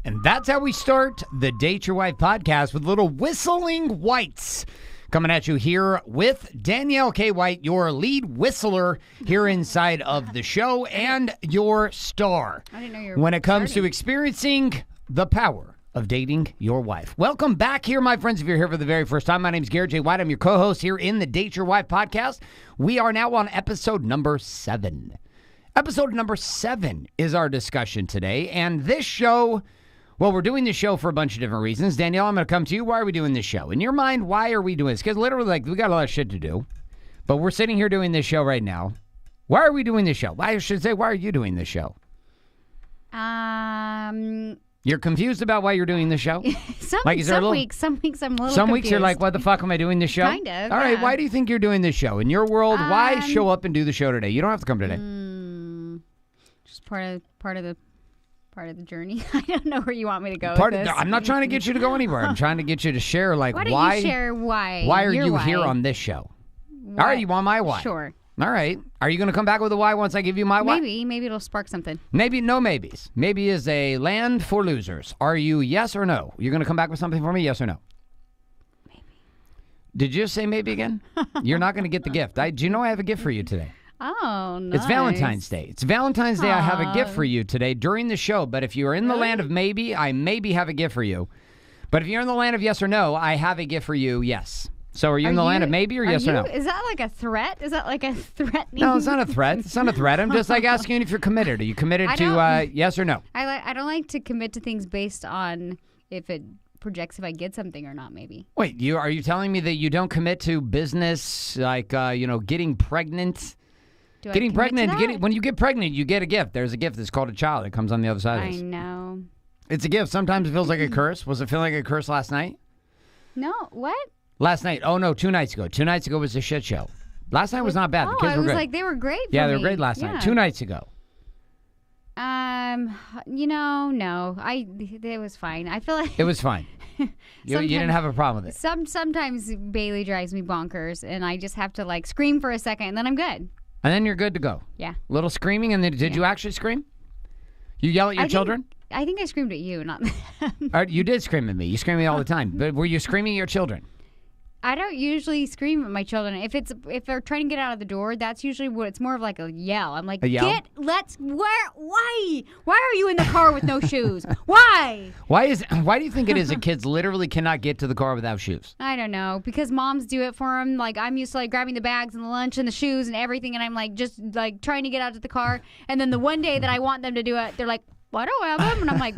And that's how we start the Date Your Wife podcast with little whistling whites. Coming at you here with Danielle K. White, your lead whistler here inside of the show and your star. I didn't know you were when it comes to experiencing the power of dating your wife. Welcome back here, my friends. If you're here for the very first time, my name is Garrett J. White. I'm your co-host here in the Date Your Wife podcast. We are now on episode number 7. Episode number 7 is our discussion today. And this show, well, we're doing this show for a bunch of different reasons. Danielle, I'm going to come to you. Why are we doing this show? In your mind, why are we doing this? Because literally, we got a lot of shit to do. But we're sitting here doing this show right now. Why are we doing this show? I should say, why are you doing this show? You're confused about why you're doing this show? Some weeks I'm a little confused. Some weeks you're like, what the fuck am I doing this show? Kind of. All right, why do you think you're doing this show? In your world, why show up and do the show today? You don't have to come today. Just part of the journey. I don't know where you want me to go with this. I'm not trying to get you to go anywhere. I'm trying to get you to share, like, why don't you share why? Why are you here on this show? Why? All right, you want my why? Sure. All right. Are you going to come back with a why once I give you my why? Maybe it'll spark something. Maybe, no maybes. Maybe is a land for losers. Are you yes or no? You're going to come back with something for me, yes or no? Maybe. Did you just say maybe again? You're not going to get the gift. Do you know I have a gift for you today? Oh, nice. It's Valentine's Day. It's Valentine's Day. I have a gift for you today during the show. But if you're in the land of maybe, I maybe have a gift for you. But if you're in the land of yes or no, I have a gift for you, yes. So are you in the land of maybe or yes or no? Is that like a threat? Is that like a threatening? No, it's not a threat. It's not a threat. I'm just like asking if you're committed. Are you committed to yes or no? I don't like to commit to things based on if it projects if I get something or not, maybe. Wait, are you telling me that you don't commit to business like, getting pregnant? Getting pregnant, when you get pregnant, you get a gift. There's a gift that's called a child. It comes on the other side of this. I know. It's a gift. Sometimes it feels like a curse. Was it feeling like a curse last night? No, what? Last night. Oh, no, 2 nights ago. 2 nights ago was a shit show. Last night was not bad. The kids were great. Like they were great for Yeah, me. they were great last night. 2 nights ago. No. It was fine. I feel like... It was fine. You didn't have a problem with it. Sometimes Bailey drives me bonkers, and I just have to, like, scream for a second, and then I'm good. And then you're good to go. Yeah. Little screaming, and then did you actually scream? You yell at your children? I think I screamed at you, not them. You did scream at me. You scream at me all the time. But were you screaming at your children? I don't usually scream at my children. If they're trying to get out of the door, that's usually what it's more of like a yell. I'm like, why? Why are you in the car with no shoes? Why? Why do you think it is that kids literally cannot get to the car without shoes? I don't know. Because moms do it for them. Like, I'm used to like grabbing the bags and the lunch and the shoes and everything, and I'm like just like trying to get out to the car. And then the one day that I want them to do it, they're like, "Why don't I have them?" And I'm like.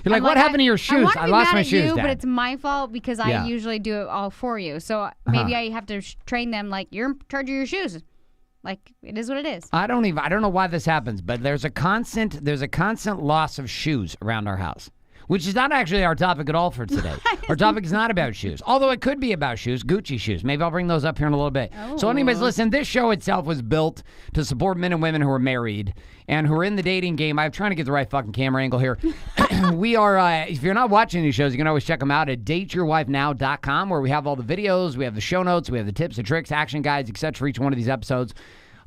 You're like, what happened to your shoes? I lost my shoes, Dad. But it's my fault because I usually do it all for you. So maybe I have to train them like, you're in charge of your shoes. Like, it is what it is. I don't know why this happens, but there's a constant loss of shoes around our house. Which is not actually our topic at all for today. Our topic is not about shoes. Although it could be about shoes, Gucci shoes. Maybe I'll bring those up here in a little bit. Oh. So anyways, listen, this show itself was built to support men and women who are married and who are in the dating game. I'm trying to get the right fucking camera angle here. We are, if you're not watching these shows, you can always check them out at dateyourwifenow.com, where we have all the videos, we have the show notes, we have the tips, the tricks, action guides, etc. for each one of these episodes.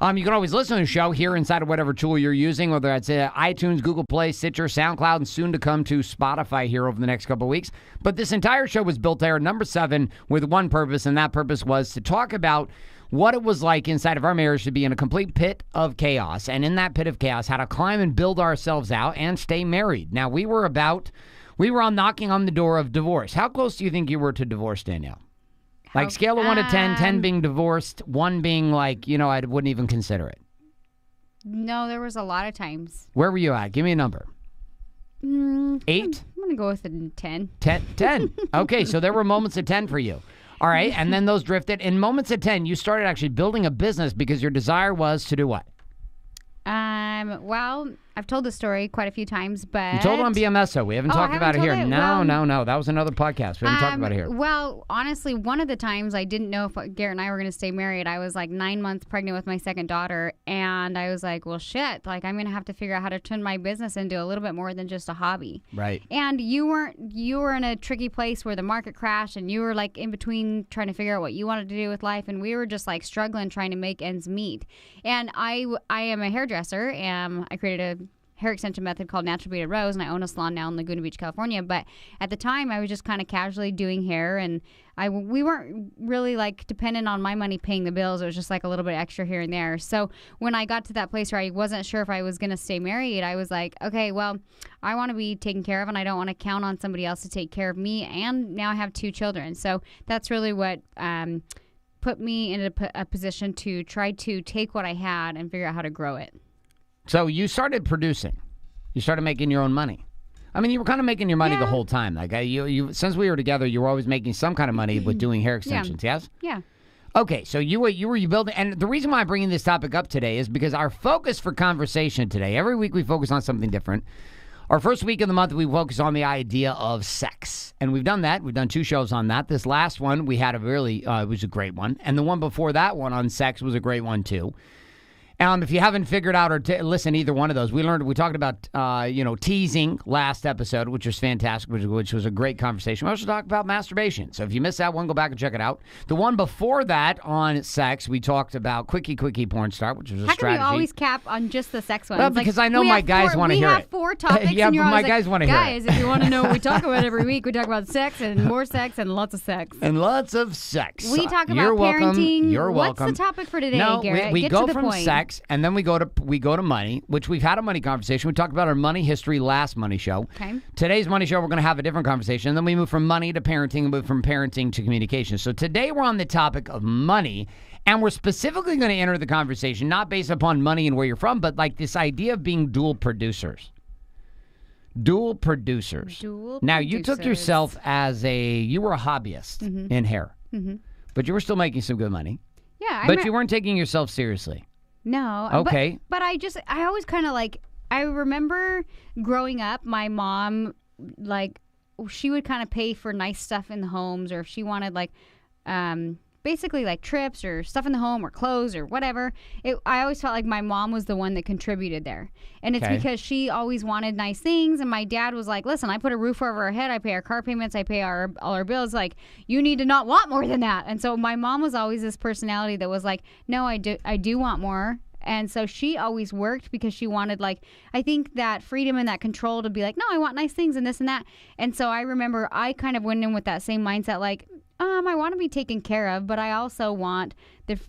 You can always listen to the show here inside of whatever tool you're using, whether that's iTunes, Google Play, Stitcher, SoundCloud, and soon to come to Spotify here over the next couple of weeks. But this entire show was built there, number 7, with one purpose, and that purpose was to talk about what it was like inside of our marriage to be in a complete pit of chaos, and in that pit of chaos, how to climb and build ourselves out and stay married. Now, we were on knocking on the door of divorce. How close do you think you were to divorce, Danielle? Like scale of 1 to 10, 10 being divorced, 1 being like, I wouldn't even consider it. No, there was a lot of times. Where were you at? Give me a number. 8? I'm going to go with a 10. 10. Okay, so there were moments of 10 for you. All right, and then those drifted. In moments of 10, you started actually building a business because your desire was to do what? Well, I've told this story quite a few times, but... You told it on BMSO. We haven't talked about it here. No. That was another podcast. We haven't talked about it here. Well, honestly, one of the times I didn't know if Garrett and I were going to stay married. I was like 9 months pregnant with my second daughter, and I was like, well, shit. Like, I'm going to have to figure out how to turn my business into a little bit more than just a hobby. Right. And you were in a tricky place where the market crashed, and you were like in between trying to figure out what you wanted to do with life, and we were just like struggling trying to make ends meet. And I am a hairdresser, and I created a hair extension method called Natural Beaded Rose, and I own a salon now in Laguna Beach, California. But at the time, I was just kind of casually doing hair, and we weren't really like dependent on my money paying the bills. It was just like a little bit extra here and there. So when I got to that place where I wasn't sure if I was going to stay married, I was like, okay, well, I want to be taken care of, and I don't want to count on somebody else to take care of me. And now I have 2 children. So that's really what put me in a position to try to take what I had and figure out how to grow it. So you started producing. You started making your own money. I mean, you were kind of making your money the whole time. Like you, since we were together, you were always making some kind of money with doing hair extensions. Yes. Yeah. Okay, so you were building, and the reason why I'm bringing this topic up today is because our focus for conversation today. Every week we focus on something different. Our first week of the month we focus on the idea of sex, and we've done that. We've done 2 shows on that. This last one we had a really it was a great one, and the one before that one on sex was a great one too. If you haven't figured out or listened to either one of those, we talked about, teasing last episode, which was fantastic, which was a great conversation. We also talked about masturbation. So if you missed that one, go back and check it out. The one before that on sex, we talked about quickie porn star, which was a strategy. How can you always cap on just the sex one? Well, because I know my guys want to hear it. We have 4 topics, yeah, and you're but my always guys want to hear it. Guys, if you want to know what we talk about every week, we talk about sex and more sex and lots of sex. And lots of sex. We talk about You're parenting. Welcome. You're welcome. What's the topic for today, no, Garrett? we Get go to the from point. sex, and then we go to money, which we've had a money conversation. We talked about our money history last money show. Okay. Today's money show, we're going to have a different conversation. And then we move from money to parenting, and move from parenting to communication. So today we're on the topic of money, and we're specifically going to enter the conversation not based upon money and where you're from, but like this idea of being dual producers. Dual producers. Now, you took yourself as you were a hobbyist in hair, but you were still making some good money. Yeah. But you weren't taking yourself seriously. No. Okay. But I always kind of like, I remember growing up, my mom, like, she would kind of pay for nice stuff in the homes, or if she wanted like, basically like trips or stuff in the home or clothes or whatever. I always felt like my mom was the one that contributed there. And it's because she always wanted nice things. And my dad was like, listen, I put a roof over our head. I pay our car payments. I pay all our bills. Like, you need to not want more than that. And so my mom was always this personality that was like, no, I do want more. And so she always worked because she wanted, like, I think that freedom and that control to be like, no, I want nice things and this and that. And so I remember I kind of went in with that same mindset, like, I want to be taken care of, but I also want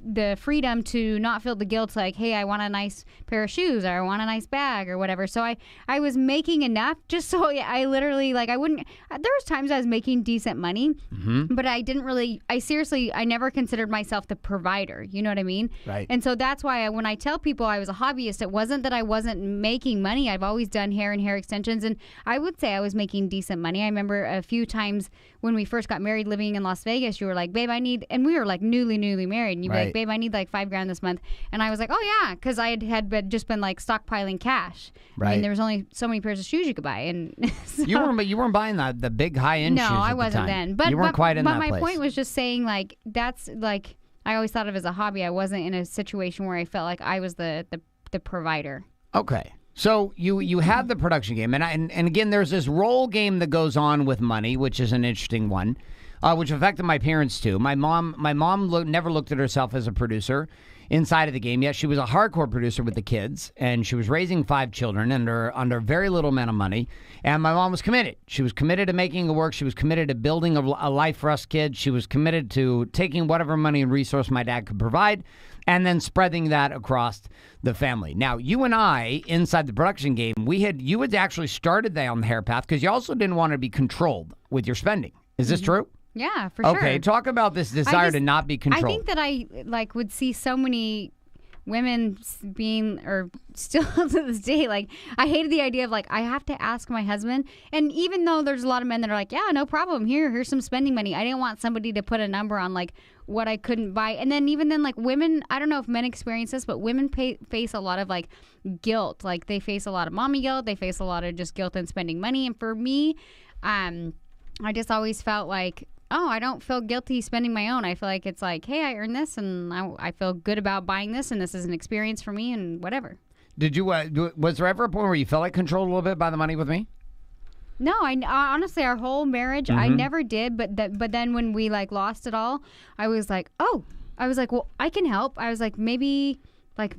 the freedom to not feel the guilt, like, hey, I want a nice pair of shoes, or I want a nice bag, or whatever. So I was making enough just so I literally, like, I wouldn't, there was times I was making decent money, but I never considered myself the provider. You know what I mean? Right. And so that's why when I tell people I was a hobbyist, it wasn't that I wasn't making money. I've always done hair and hair extensions, and I would say I was making decent money. I remember a few times when we first got married living in Las Vegas, you were like, babe, and we were like newly married, and you'd be like, babe, I need like $5,000 this month. And I was like, oh yeah, because I had just been like stockpiling cash. Right. I mean, there was only so many pairs of shoes you could buy. And so, you weren't buying the big high-end shoes. No, I at the wasn't time. then. But you weren't quite in that my place. point was just saying, like, that's like, I always thought of it as a hobby. I wasn't in a situation where I felt like I was the provider. Okay. So you had the production game, and again, there's this role game that goes on with money, which is an interesting one, which affected my parents too. My mom never looked at herself as a producer inside of the game. Yes, she was a hardcore producer with the kids, and she was raising 5 children under very little amount of money. And my mom was committed. She was committed to making it work. She was committed to building a life for us kids. She was committed to taking whatever money and resource my dad could provide, and then spreading that across the family. Now, you and I, inside the production game, you had actually started down the hair path because you also didn't want to be controlled with your spending. Is this true? Yeah, for sure. Okay, talk about this desire to not be controlled. I think that I would see so many women being, or still to this day, like, I hated the idea of like, I have to ask my husband. And even though there's a lot of men that are like, yeah, no problem, here's some spending money, I didn't want somebody to put a number on like what I couldn't buy. And then even then, like, women, I don't know if men experience this, but women face a lot of like guilt. Like, they face a lot of mommy guilt, they face a lot of just guilt in spending money. And for me, I just always felt like, oh, I don't feel guilty spending my own. I feel like it's like, hey, I earned this, and I feel good about buying this, and this is an experience for me, and whatever. Did you? Was there ever a point where you felt like controlled a little bit by the money with me? No, I honestly, our whole marriage, I never did. But then when we like lost it all, I was like, well, I can help. I was like, maybe like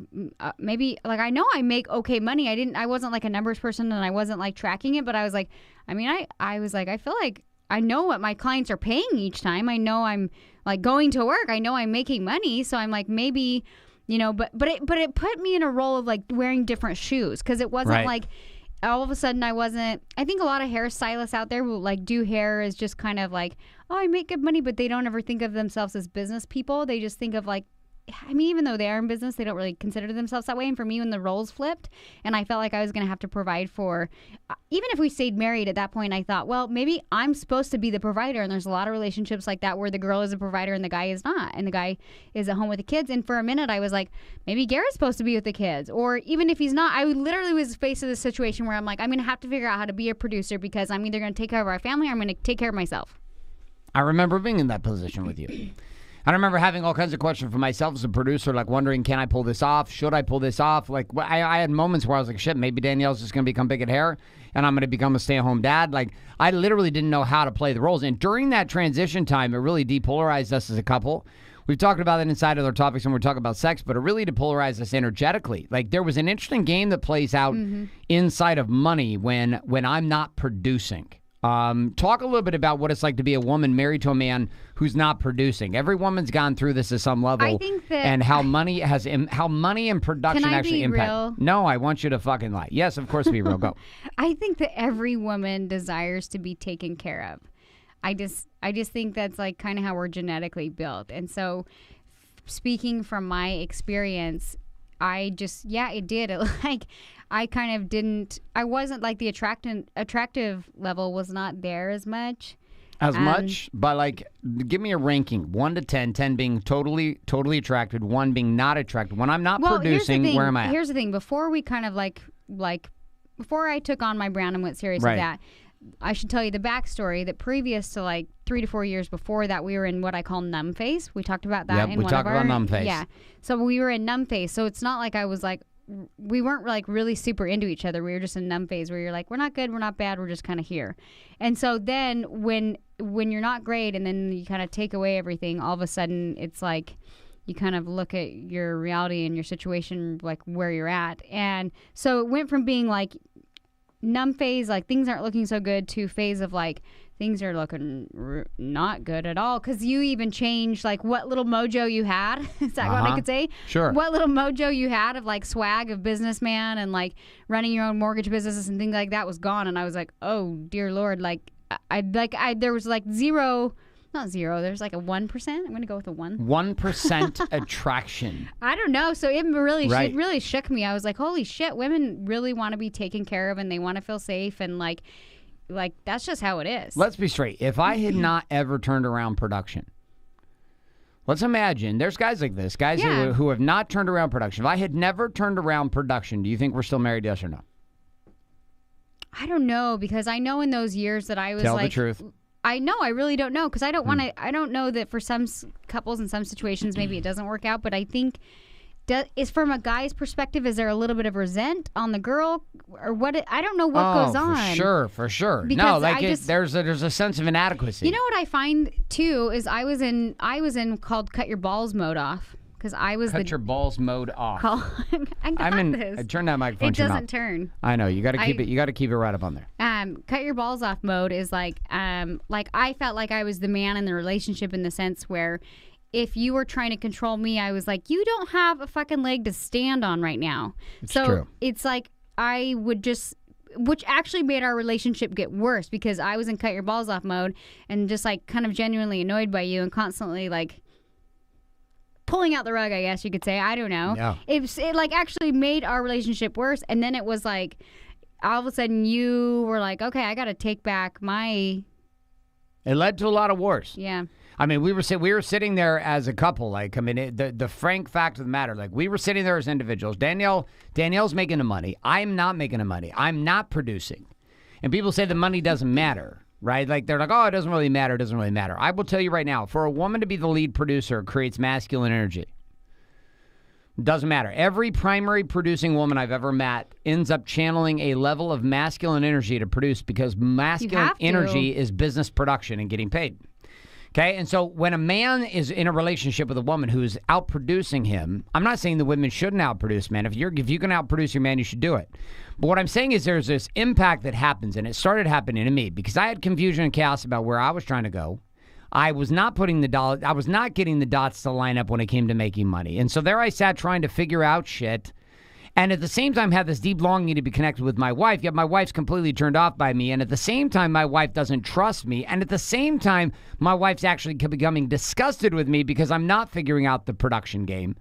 maybe like I know I make okay money. I wasn't like a numbers person and I wasn't like tracking it, but I was like, I was like, I feel like I know what my clients are paying each time. I know I'm like going to work. I know I'm making money. So I'm like, maybe, but it put me in a role of like wearing different shoes. Cause it wasn't like all of a sudden I think a lot of hairstylists out there who like do hair is just kind of like, oh, I make good money, but they don't ever think of themselves as business people. They just think of like, even though they are in business, they don't really consider themselves that way. And for me, when the roles flipped and I felt like I was going to have to provide for, even if we stayed married at that point, I thought, well, maybe I'm supposed to be the provider. And there's a lot of relationships like that where the girl is a provider and the guy is not. And the guy is at home with the kids. And for a minute, I was like, maybe Garrett's supposed to be with the kids. Or even if he's not, I literally was faced with a situation where I'm like, I'm going to have to figure out how to be a producer because I'm either going to take care of our family or I'm going to take care of myself. I remember being in that position with you. I remember having all kinds of questions for myself as a producer, like wondering, can I pull this off? Should I pull this off? Like, I had moments where I was like, shit, maybe Danielle's just going to become big at hair and I'm going to become a stay-at-home dad. Like, I literally didn't know how to play the roles. And during that transition time, it really depolarized us as a couple. We've talked about that inside of our topics when we're talking about sex, but it really depolarized us energetically. Like, there was an interesting game that plays out inside of money when I'm not producing. Talk a little bit about what it's like to be a woman married to a man who's not producing. Every woman's gone through this at some level. I think that and how money and production actually impact. Real? No, I want you to fucking lie. Yes, of course, be real. Go. I think that every woman desires to be taken care of. I just think that's like kind of how we're genetically built. And so, speaking from my experience, it did. I wasn't like the attractive level was not there as much. But like, give me a ranking, 1 to 10, 10 being totally attracted, 1 being not attracted. When I'm not producing, where am I at? Here's the thing. Before we kind of before I took on my brand and went serious with that, I should tell you the backstory that previous to like 3 to 4 years before that, we were in what I call numb phase. We talked about that in one of our... we talked about numb phase. Yeah. So we were in numb phase. So it's not like I was like, we weren't like really super into each other. We were just in numb phase where you're like, we're not good, we're not bad, we're just kind of here. And so then when you're not great and then you kind of take away everything, all of a sudden it's like you kind of look at your reality and your situation, like where you're at. And so it went from being like numb phase, like things aren't looking so good, to phase of like things are looking not good at all. Because you even changed like what little mojo you had. Is that what I could say? Sure. What little mojo you had of like swag of businessman and like running your own mortgage businesses and things like that was gone. And I was like, oh dear Lord, like there was like not zero. There's like a 1%. I'm going to go with a 1. 1% attraction. I don't know. So it really shook me. I was like, holy shit, women really want to be taken care of and they want to feel safe and like that's just how it is. Let's be straight. If I had not ever turned around production, let's imagine there's guys like this, guys who have not turned around production. If I had never turned around production, do you think we're still married, yes or no? I don't know, because I know in those years that I was Tell the truth. I know. I really don't know, because I don't want to. I don't know that for some couples in some situations maybe it doesn't work out, but I think is from a guy's perspective, is there a little bit of resent on the girl or what? I don't know what goes on. For sure. Because no, like there's a sense of inadequacy. You know what I find too is I was in called cut your balls mode off. Because I was your balls mode off. I turn that microphone. It doesn't turn. I know you got to keep it. You got to keep it right up on there. Cut your balls off mode is like I felt like I was the man in the relationship in the sense where if you were trying to control me, I was like, you don't have a fucking leg to stand on right now. True. It's like I would just. Which actually made our relationship get worse because I was in cut your balls off mode and just like kind of genuinely annoyed by you and constantly like pulling out the rug, I guess you could say. I don't know. Yeah. It like actually made our relationship worse. And then it was like all of a sudden you were like, okay, I got to take back my. It led to a lot of wars. Yeah. I mean, we were sitting there as a couple. Like, I mean, the frank fact of the matter, like, we were sitting there as individuals. Danielle's making the money. I'm not making the money. I'm not producing. And people say the money doesn't matter, right? Like, they're like, oh, it doesn't really matter. It doesn't really matter. I will tell you right now, for a woman to be the lead producer creates masculine energy. Doesn't matter. Every primary producing woman I've ever met ends up channeling a level of masculine energy to produce because masculine energy is business production and getting paid. Okay, and so when a man is in a relationship with a woman who is outproducing him, I'm not saying the women shouldn't outproduce men. If you can outproduce your man, you should do it. But what I'm saying is there's this impact that happens, and it started happening to me because I had confusion and chaos about where I was trying to go. I was not getting the dots to line up when it came to making money. And so there I sat trying to figure out shit. And at the same time, had this deep longing to be connected with my wife, yet my wife's completely turned off by me. And at the same time, my wife doesn't trust me. And at the same time, my wife's actually becoming disgusted with me because I'm not figuring out the production game.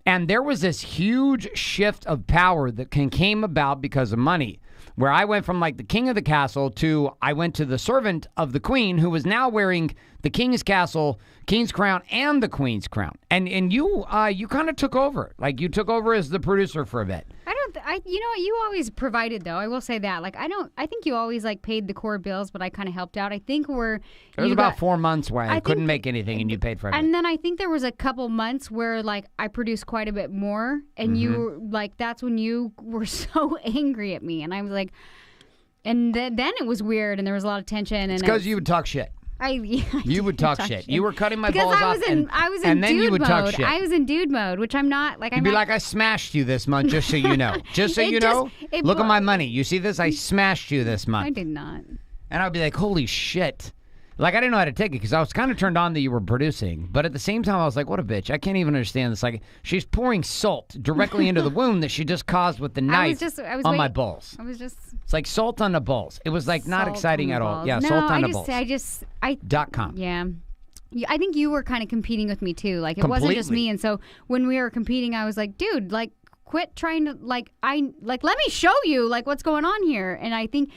And there was this huge shift of power that came about because of money, where I went from like the king of the castle to I went to the servant of the queen, who was now wearing the king's castle, king's crown, and the queen's crown. And you kind of took over. Like, you took over as the producer for a bit. You know what? You always provided, though. I will say that. Like, I think you always like paid the core bills, but I kind of helped out. I think there was about 4 months where I couldn't make anything and you paid for everything. And then I think there was a couple months where like I produced quite a bit more, and you were like, that's when you were so angry at me, and I was like, and then it was weird, and there was a lot of tension. And it's because you would talk shit. You would talk shit. You were cutting my balls off, I was in and then dude you would mode. Talk shit. I was in dude mode, which I'm not. Like, You'd be like, I smashed you this month, just so you know. Just so you know. Look at my money. You see this? I smashed you this month. I did not. And I'd be like, holy shit. Like, I didn't know how to take it because I was kind of turned on that you were producing. But at the same time, I was like, what a bitch. I can't even understand this. Like, she's pouring salt directly into the wound that she just caused with the knife on my balls. It's like salt on the balls. It was like not exciting at all. Yeah, no, salt on the balls. .com. Yeah. I think you were kind of competing with me too. Like, it Completely. wasn't just me. And so when we were competing, I was like, dude, like, quit trying to let me show you like what's going on here. And I think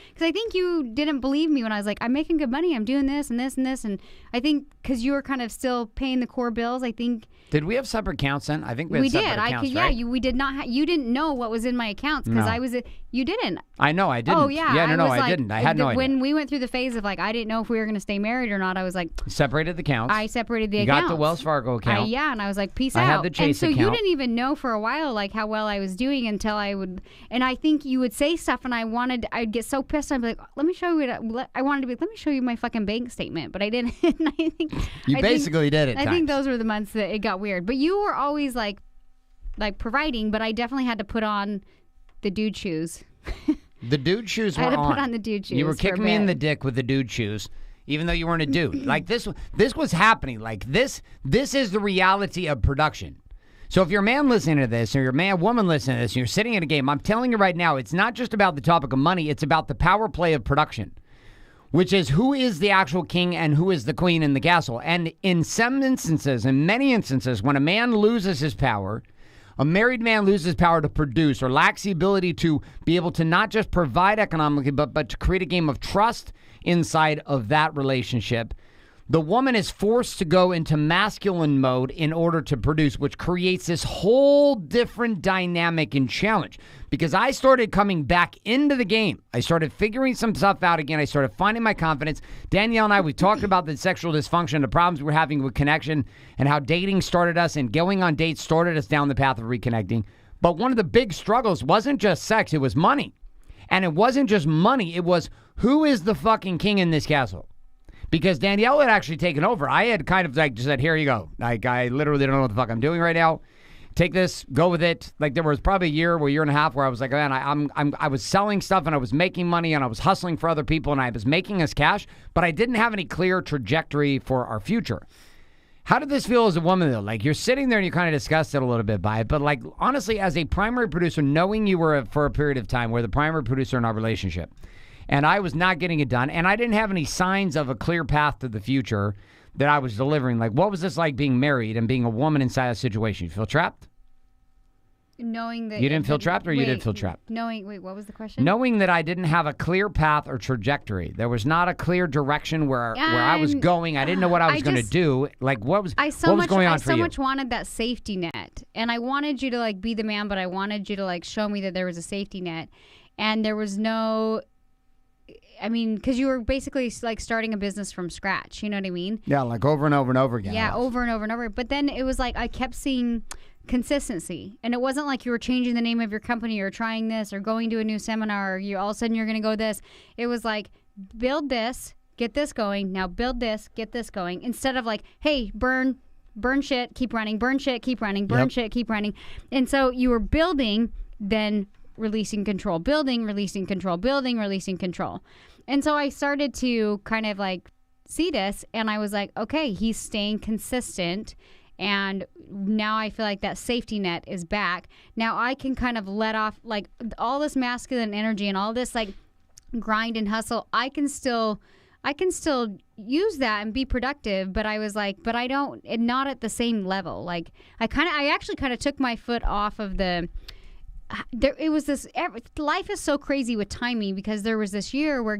you didn't believe me when I was like, I'm making good money, I'm doing this and this and this, and I think because you were kind of still paying the core bills, I think. Did we have separate accounts then? I think we had separate accounts, right? Yeah, we did not. You didn't know what was in my accounts because you didn't. I know I didn't. Oh yeah. Yeah, no, I didn't. I had no idea. When we went through the phase of like I didn't know if we were going to stay married or not, I was like, separated the accounts. I separated the accounts. You got the Wells Fargo account. Yeah, and I was like, peace out. I had the Chase account. And so you didn't even know for a while like how well I was doing until I would, and I think you would say stuff, and I'd get so pissed. I'd be like, let me show you. Let me show you my fucking bank statement, but I didn't. And I think you basically did it. I think those were the months that it got weird. But you were always like providing, but I definitely had to put on the dude shoes. The dude shoes were on. I had to put on the dude shoes. You were kicking me in the dick with the dude shoes, even though you weren't a dude. Like this was happening. Like this is the reality of production. So if you're a man listening to this, or you're a woman listening to this, and you're sitting in a game, I'm telling you right now, it's not just about the topic of money. It's about the power play of production, which is who is the actual king and who is the queen in the castle. And in some instances, in many instances, when a man loses his power, a married man loses power to produce or lacks the ability to be able to not just provide economically, but to create a game of trust inside of that relationship, the woman is forced to go into masculine mode in order to produce, which creates this whole different dynamic and challenge. Because I started coming back into the game. I started figuring some stuff out again. I started finding my confidence. Danielle and I, we talked about the sexual dysfunction, the problems we're having with connection, and how dating started us and going on dates started us down the path of reconnecting. But one of the big struggles wasn't just sex, it was money. And it wasn't just money, it was who is the fucking king in this castle? Because Danielle had actually taken over. I had kind of like just said, here you go. Like, I literally don't know what the fuck I'm doing right now. Take this, go with it. Like, there was probably a year and a half where I was like, man, I was selling stuff and I was making money and I was hustling for other people and I was making us cash, but I didn't have any clear trajectory for our future. How did this feel as a woman, though? Like, you're sitting there and you kind of disgusted a little bit by it, but like, honestly, as a primary producer, knowing you were for a period of time, were the primary producer in our relationship, and I was not getting it done, and I didn't have any signs of a clear path to the future that I was delivering. Like, what was this like being married and being a woman inside a situation? You feel trapped? Knowing that... You didn't feel trapped, or you did feel trapped? Wait, what was the question? Knowing that I didn't have a clear path or trajectory. There was not a clear direction where I was going. I didn't know what I was going to do. Like, what was going on for you? I so much wanted that safety net. And I wanted you to, like, be the man, but I wanted you to, like, show me that there was a safety net. And there was no... I mean, because you were basically like starting a business from scratch. You know what I mean? Yeah, like over and over and over again. Yeah, over and over and over. But then it was like I kept seeing consistency. And it wasn't like you were changing the name of your company or trying this or going to a new seminar or all of a sudden you're going to go this. It was like build this, get this going. Now build this, get this going. Instead of like, hey, burn shit, keep running, burn shit, keep running, burn shit, keep running. And so you were building, then releasing control, building, releasing control, building, releasing control. And so I started to kind of like see this, and I was like, okay, he's staying consistent. And now I feel like that safety net is back. Now I can kind of let off like all this masculine energy and all this like grind and hustle. I can still use that and be productive, but I was like, but I don't, not at the same level. Like I actually kind of took my foot off of it was this, life is so crazy with timing, because there was this year where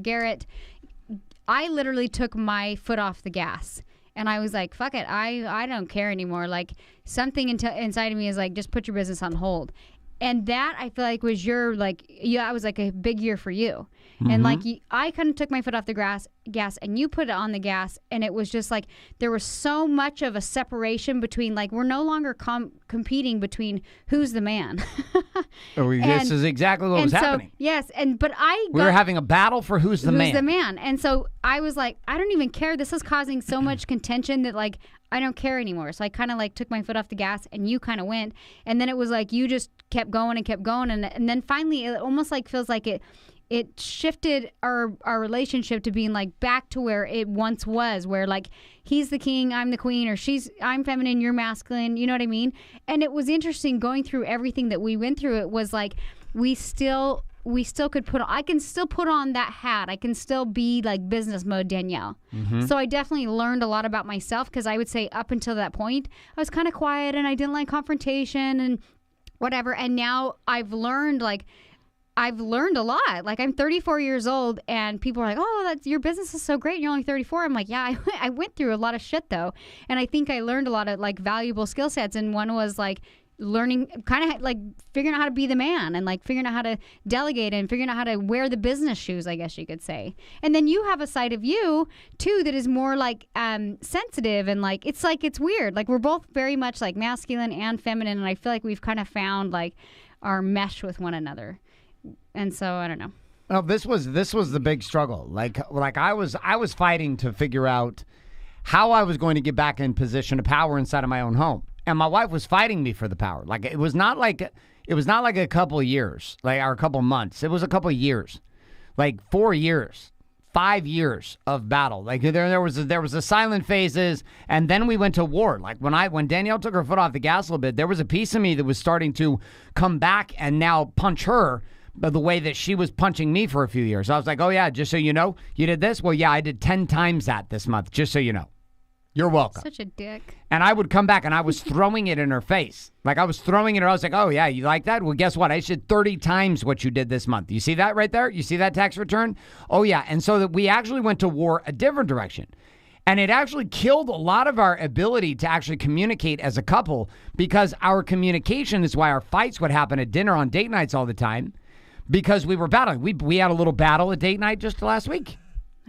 I literally took my foot off the gas. And I was like, fuck it, I don't care anymore. Like, something inside of me is like, just put your business on hold. And that, I feel like, was your, like, yeah, it was like a big year for you. Mm-hmm. And like, I kind of took my foot off the gas, and you put it on the gas. And it was just like, there was so much of a separation between, like, we're no longer competing between who's the man. This is exactly what was happening. Yes. We were having a battle for who's the man. Who's the man. And so I was like, I don't even care. This is causing so much contention that, like, I don't care anymore. So I kind of like took my foot off the gas, and you kind of went. And then it was like, you just kept going. And then finally, it almost like feels like it shifted our relationship to being like back to where it once was, where like he's the king, I'm the queen, or I'm feminine, you're masculine. You know what I mean? And it was interesting going through everything that we went through. It was like, we still could I can still put on that hat. I can still be like business mode Danielle. Mm-hmm. So I definitely learned a lot about myself, because I would say up until that point, I was kind of quiet and I didn't like confrontation and whatever. And now I've learned a lot. Like, I'm 34 years old, and people are like, oh, your business is so great, and you're only 34. I'm like, yeah, I went through a lot of shit though. And I think I learned a lot of like valuable skill sets. And one was like learning, kind of like figuring out how to be the man, and like figuring out how to delegate, and figuring out how to wear the business shoes, I guess you could say. And then you have a side of you too that is more like sensitive, and like it's weird. Like, we're both very much like masculine and feminine, and I feel like we've kind of found like our mesh with one another. And so I don't know. Well, this was the big struggle. Like I was fighting to figure out how I was going to get back in position of power inside of my own home. And my wife was fighting me for the power. Like, it was not like a couple of years, like, or a couple of months. It was a couple of years, like 4 years, 5 years of battle. Like, there was the silent phases, and then we went to war. Like, when Danielle took her foot off the gas a little bit, there was a piece of me that was starting to come back and now punch her the way that she was punching me for a few years. I was like, oh yeah, just so you know, you did this? Well, yeah, I did 10 times that this month, just so you know. You're welcome. Such a dick. And I would come back, and I was throwing it in her face. Like, I was throwing it at her. I was like, oh, yeah, you like that? Well, guess what? I did 30 times what you did this month. You see that right there? You see that tax return? Oh, yeah. And so that we actually went to war a different direction. And it actually killed a lot of our ability to actually communicate as a couple, because our communication is why our fights would happen at dinner on date nights all the time, because we were battling. We had a little battle at date night just last week.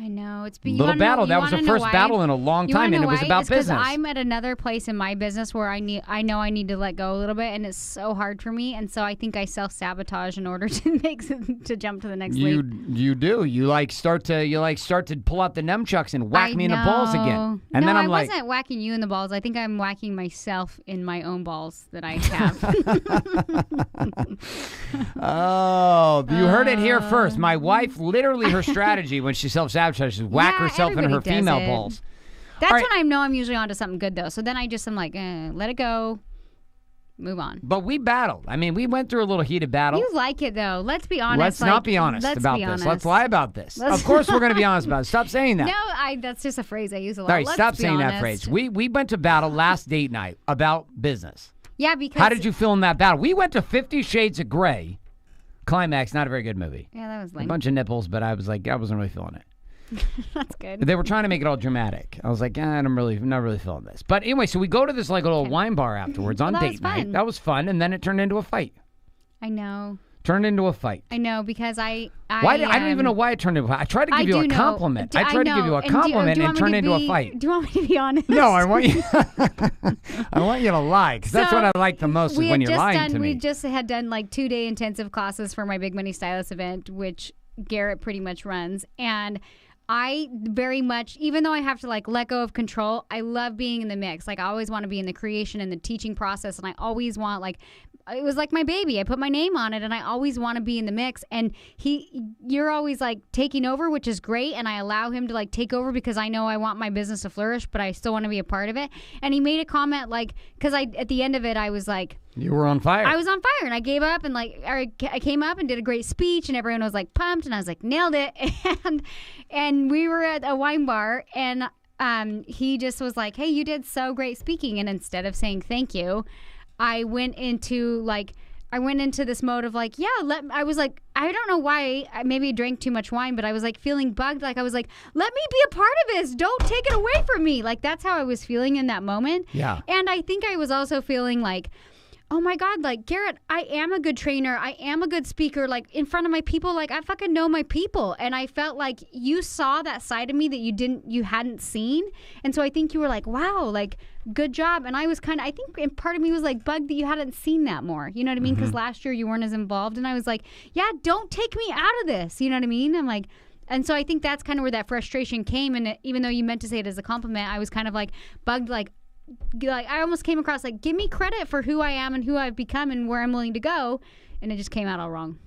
I know. It's little battle. That was the first battle in a long time, and it was about business. Because I'm at another place in my business where I know I need to let go a little bit, and it's so hard for me. And so I think I self-sabotage in order to jump to the next leap. You do. You start to pull out the nunchucks and whack me in the balls again. And then I wasn't whacking you in the balls. I think I'm whacking myself in my own balls that I have. Oh, you heard it here first. My wife, literally, her strategy when she self-sabotages, she whack herself in her female balls. That's when I know I'm usually onto something good, though. So then I'm like, let it go, move on. But we battled. I mean, we went through a little heated battle. You like it, though. Let's be honest. Let's not be honest about this. Let's lie about this. Of course we're going to be honest about it. Stop saying that. No, that's just a phrase I use a lot. All right, stop saying that phrase. We went to battle last date night about business. Yeah, because... How did you feel in that battle? We went to 50 Shades of Grey. Climax, not a very good movie. Yeah, that was lame. A bunch of nipples, but I was like, I wasn't really feeling it. That's good. They were trying to make it all dramatic. I was like, I'm not really feeling this. But anyway, so we go to this like little wine bar afterwards on date night. That was fun, and then it turned into a fight. I know. Turned into a fight. I know, because I don't even know why it turned into a fight. I tried to give you a compliment. I tried to give you a compliment and it turned into a fight. Do you want me to be honest? No, I want you I want you to lie, because that's what I like the most, is when you're lying to me. We just had done like 2-day intensive classes for my Big Money Stylist event, which Garrett pretty much runs, and I very much, even though I have to like let go of control, I love being in the mix. Like I always want to be in the creation and the teaching process, and I always want like, it was like my baby. I put my name on it, and I always want to be in the mix. And you're always like taking over, which is great. And I allow him to like take over because I know I want my business to flourish, but I still want to be a part of it. And he made a comment like, because at the end of it, I was like, you were on fire. I was on fire, and I gave up, and like I came up and did a great speech, and everyone was like pumped, and I was like nailed it. And we were at a wine bar, and he just was like, hey, you did so great speaking. And instead of saying thank you, I went into this mode of like, I was like, I don't know why, maybe I drank too much wine, but I was like feeling bugged. Like I was like, let me be a part of this. Don't take it away from me. Like that's how I was feeling in that moment. Yeah. And I think I was also feeling like, oh my God, like Garrett, I am a good trainer. I am a good speaker. Like in front of my people, like I fucking know my people. And I felt like you saw that side of me that you hadn't seen. And so I think you were like, wow, like good job. And I was I think part of me was like bugged that you hadn't seen that more. You know what I mean? Because last year you weren't as involved. And I was like, yeah, don't take me out of this. You know what I mean? I'm like, and so I think that's kind of where that frustration came. And even though you meant to say it as a compliment, I was kind of like bugged, like I almost came across like, give me credit for who I am and who I've become and where I'm willing to go. And it just came out all wrong.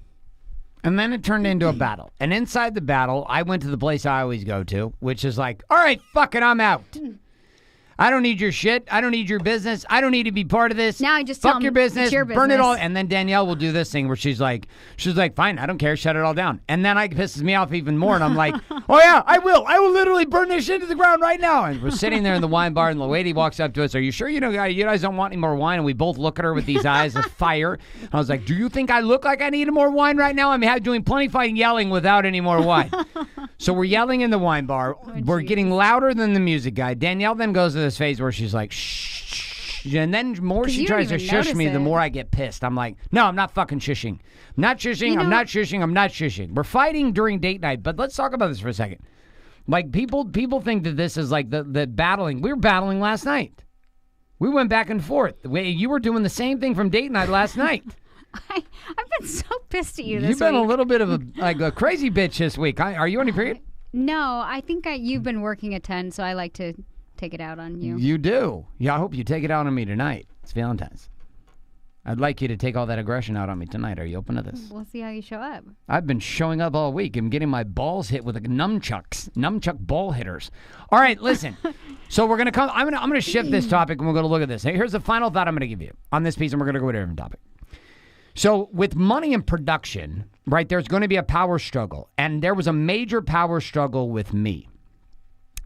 And then it turned into a battle. And inside the battle, I went to the place I always go to, which is like, all right, fuck it, I'm out. I don't need your shit. I don't need your business. I don't need to be part of this. Now I just fuck your business, it's your burn it business. all. And then Danielle will do this thing where she's like, fine, I don't care, shut it all down. And then it pisses me off even more. And I'm like, oh yeah, I will literally burn this shit to the ground right now. And we're sitting there in the wine bar, and the lady walks up to us. Are you sure you guys don't want any more wine? And we both look at her with these eyes of fire. I was like, do you think I look like I need more wine right now? I'm doing plenty fine yelling without any more wine. So we're yelling in the wine bar. We're getting louder than the music guy. Danielle then goes to this phase where she's like, shh. And then the more she tries to shush me, the more I get pissed. I'm like, no, I'm not fucking shushing. I'm not shushing. I'm not shushing. I'm not shushing. We're fighting during date night, but let's talk about this for a second. Like people think that this is like the battling. We were battling last night. We went back and forth. You were doing the same thing from date night last night. I've been so pissed at you this week. You've been a little bit of a crazy bitch this week. Are you on your period? No, I think you've been working a ton, so I like to take it out on you. You do. Yeah, I hope you take it out on me tonight. It's Valentine's. I'd like you to take all that aggression out on me tonight. Are you open to this? We'll see how you show up. I've been showing up all week. I'm getting my balls hit with nunchuck ball hitters. All right, listen. So we're gonna I'm gonna shift this topic, and we're gonna look at this. Hey, here's the final thought I'm gonna give you on this piece, and we're gonna go to a different topic. So with money and production, right? There's going to be a power struggle, and there was a major power struggle with me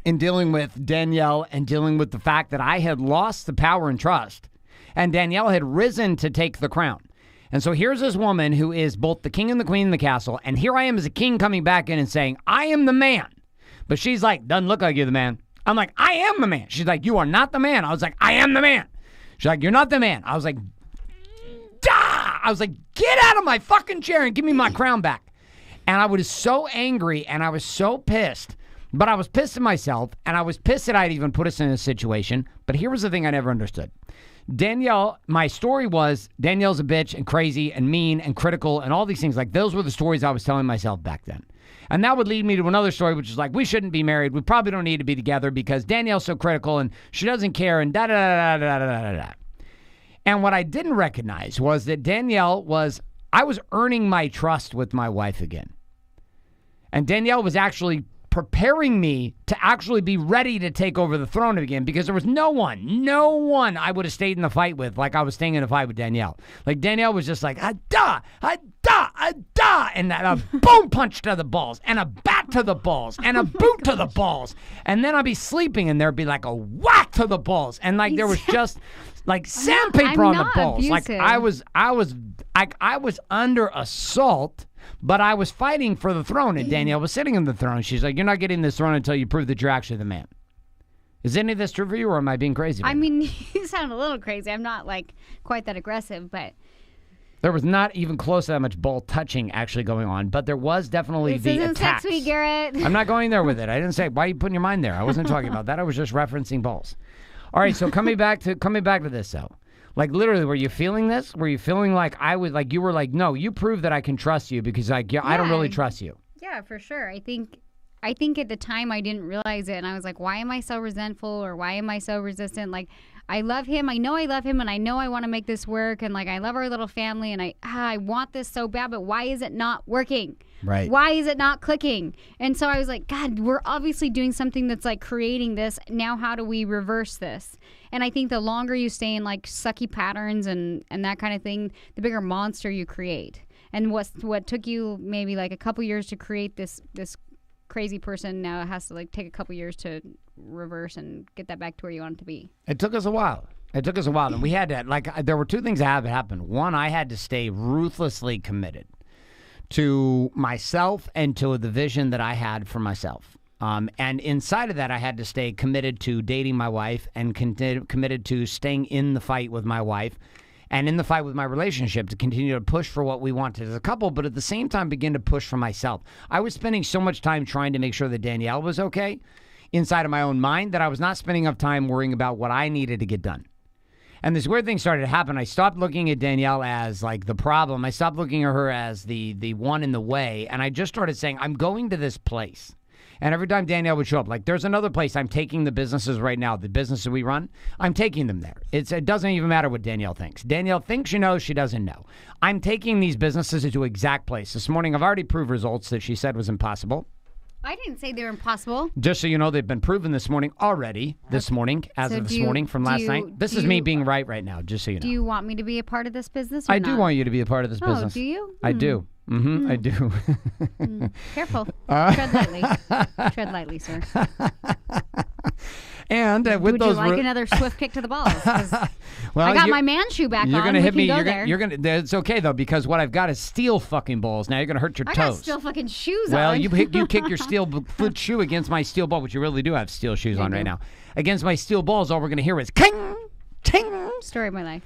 in dealing with Danielle and dealing with the fact that I had lost the power and trust, and Danielle had risen to take the crown. And so here's this woman who is both the king and the queen in the castle, and here I am as a king coming back in and saying, I am the man. But she's like, doesn't look like you're the man. I'm like, I am the man. She's like, you are not the man. I was like, I am the man. She's like, you're not the man. I was like, I was like, get out of my fucking chair and give me my crown back. And I was so angry and I was so pissed. But I was pissed at myself, and I was pissed that I'd even put us in this situation. But here was the thing I never understood. Danielle, my story was Danielle's a bitch and crazy and mean and critical and all these things. Like, those were the stories I was telling myself back then. And that would lead me to another story, which is like, we shouldn't be married. We probably don't need to be together because Danielle's so critical and she doesn't care and da-da-da-da-da-da-da-da. And what I didn't recognize was that I was earning my trust with my wife again. And Danielle was actually preparing me to actually be ready to take over the throne again, because there was no one I would have stayed in the fight with like I was staying in a fight with Danielle. Like, Danielle was just like, and a boom punch to the balls, and a bat to the balls, and a boot to the balls. And then I'd be sleeping, and there'd be like a whack to the balls. And like, there was just like sandpaper on the balls. Abusive. Like, I was under assault, but I was fighting for the throne, and Danielle was sitting in the throne. She's like, you're not getting this throne until you prove that you're actually the man. Is any of this true for you, or am I being crazy? I mean, you sound a little crazy. I'm not like quite that aggressive, but there was not even close to that much ball touching actually going on, but there was definitely the attacks. This isn't sexy, Garrett. I'm not going there with it. I didn't say, why are you putting your mind there? I wasn't talking about that. I was just referencing balls. All right, so coming back to this, though. Like, literally, were you feeling this? Were you feeling like I was, like, you were like, no, you prove that I can trust you, because, like, I don't really trust you. Yeah, for sure. I think I think at the time I didn't realize it, and I was like, why am I so resentful, or why am I so resistant? Like, I love him. I know I love him, and I know I want to make this work, and like I love our little family, and I want this so bad, but why is it not working? Right. Why is it not clicking? And so I was like, God, we're obviously doing something that's like creating this. Now how do we reverse this? And I think the longer you stay in like sucky patterns and that kind of thing, the bigger monster you create. And what took you maybe like a couple years to create this crazy person, now it has to like take a couple years to reverse and get that back to where you want it to be. It took us a while. And we had to, like, there were two things that had to happen. One, I had to stay ruthlessly committed to myself and to the vision that I had for myself. And inside of that, I had to stay committed to dating my wife and committed to staying in the fight with my wife and in the fight with my relationship to continue to push for what we wanted as a couple, but at the same time begin to push for myself. I was spending so much time trying to make sure that Danielle was okay inside of my own mind that I was not spending enough time worrying about what I needed to get done. And this weird thing started to happen. I stopped looking at Danielle as like the problem. I stopped looking at her as the one in the way. And I just started saying, I'm going to this place. And every time Danielle would show up, like, there's another place I'm taking the businesses right now, the businesses we run, I'm taking them there. It doesn't even matter what Danielle thinks. Danielle thinks she knows, she doesn't know. I'm taking these businesses to exact place. This morning, I've already proved results that she said was impossible. I didn't say they were impossible. Just so you know, they've been proven this morning already, this morning from last night. This is me being right now, just so you know. Do you want me to be a part of this business or I do want you to be a part of this business. Oh, do you? I do. I do. Careful. Tread lightly. Tread lightly, sir. And with would those, you like another swift kick to the balls? Well, I got my man shoe back you're on. Gonna hit me. You're gonna. It's okay though, because what I've got is steel fucking balls. Now you're gonna hurt your toes. I got steel fucking shoes on. Well, you kick your steel foot shoe against my steel ball, which you really do have steel shoes on right now. Against my steel balls, all we're gonna hear is ting, ting. Story of my life.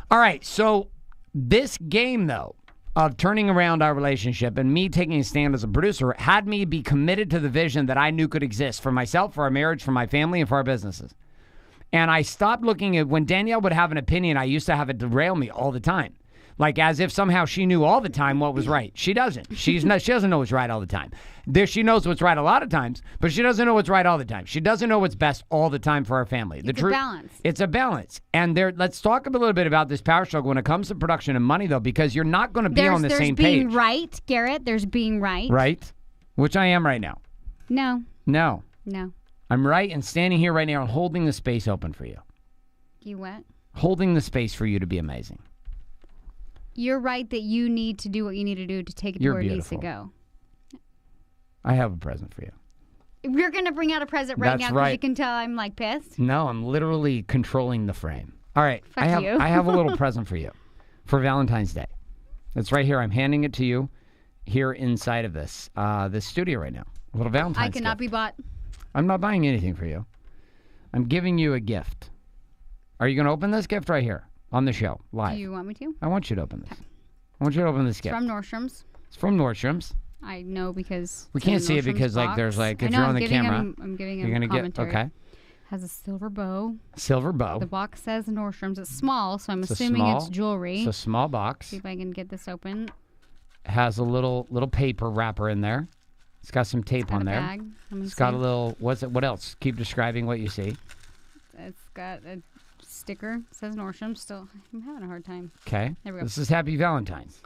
All right, so this game though, of turning around our relationship and me taking a stand as a producer had me be committed to the vision that I knew could exist for myself, for our marriage, for my family, and for our businesses. And I stopped looking at when Danielle would have an opinion, I used to have it derail me all the time. Like as if somehow she knew all the time what was right. She doesn't. She doesn't know what's right all the time. She knows what's right a lot of times, but she doesn't know what's right all the time. She doesn't know what's best all the time for our family. It's a balance. It's a balance. And let's talk a little bit about this power struggle when it comes to production and money, though, because you're not going to be on the same page. There's being right, Garrett. There's being right. Right? Which I am right now. No. No. No. I'm right and standing here right now and holding the space open for you. You what? Holding the space for you to be amazing. You're right that you need to do what you need to do to take it to where it needs to go. I have a present for you. You're going to bring out a present right now because you can tell I'm like pissed? No, I'm literally controlling the frame. All right. Fuck you. I have a little present for you for Valentine's Day. It's right here. I'm handing it to you here inside of this studio right now. A little Valentine's I cannot gift. be bought. I'm not buying anything for you. I'm giving you a gift. Are you going to open this gift right here on the show live? Do you want me to? I want you to open this. I want you to open this gift. From Nordstrom's. It's from Nordstrom's. I know because we can't see it because like there's like if you're on the camera. I'm giving him commentary. Okay. Has a silver bow. Silver bow. The box says Nordstrom's. It's small, so I'm assuming it's jewelry. It's a small box. See if I can get this open. It has a little paper wrapper in there. It's got some tape on there. It's got a little. What's it? What else? Keep describing what you see. It's got a sticker. It says Nordstrom's. Still, I'm having a hard time. Okay. There we go. This is Happy Valentine's.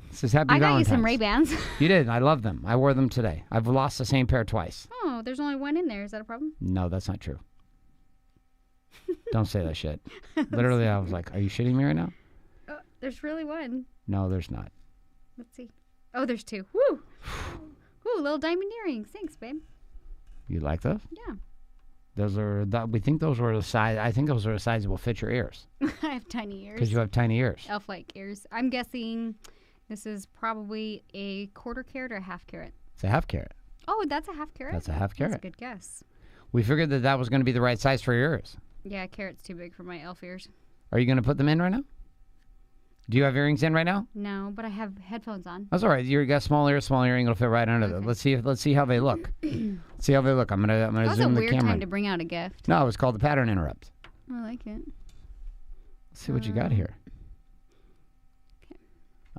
This is Happy Valentine's. I got you some Ray-Bans. You did. I love them. I wore them today. I've lost the same pair twice. Oh, there's only one in there. Is that a problem? No, that's not true. Don't say that shit. Literally, I was like, are you shitting me right now? There's really one. No, there's not. Let's see. Oh, there's two. Woo! Ooh, little diamond earrings. Thanks, babe. You like those? Yeah. We think those were the size. I think those are the size that will fit your ears. I have tiny ears. Because you have tiny ears. Elf-like ears. I'm guessing this is probably a quarter carat or a half carat. It's a half carat. Oh, that's a half carat? That's a half carat. That's a good guess. We figured that was going to be the right size for your ears. Yeah, a carat's too big for my elf ears. Are you going to put them in right now? Do you have earrings in right now? No, but I have headphones on. That's all right. You got small earring. It'll fit right under them. Let's see how they look. Let's see how they look. I'm gonna zoom the camera. That was a weird time to bring out a gift. No, it was called the pattern interrupt. I like it. Let's see what you got here. Okay.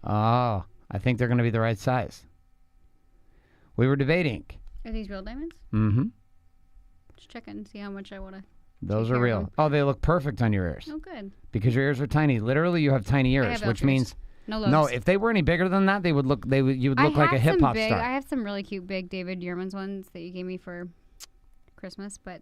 Oh, I think they're gonna be the right size. We were debating Are these real diamonds? Mm-hmm. Just check and see how much I want to. Those are real. Oh, they look perfect on your ears. Oh, good. Because your ears are tiny. Literally, you have tiny ears, which means no. If they were any bigger than that, you would look like a hip hop star. I have some really cute big David Yurman's ones that you gave me for Christmas, but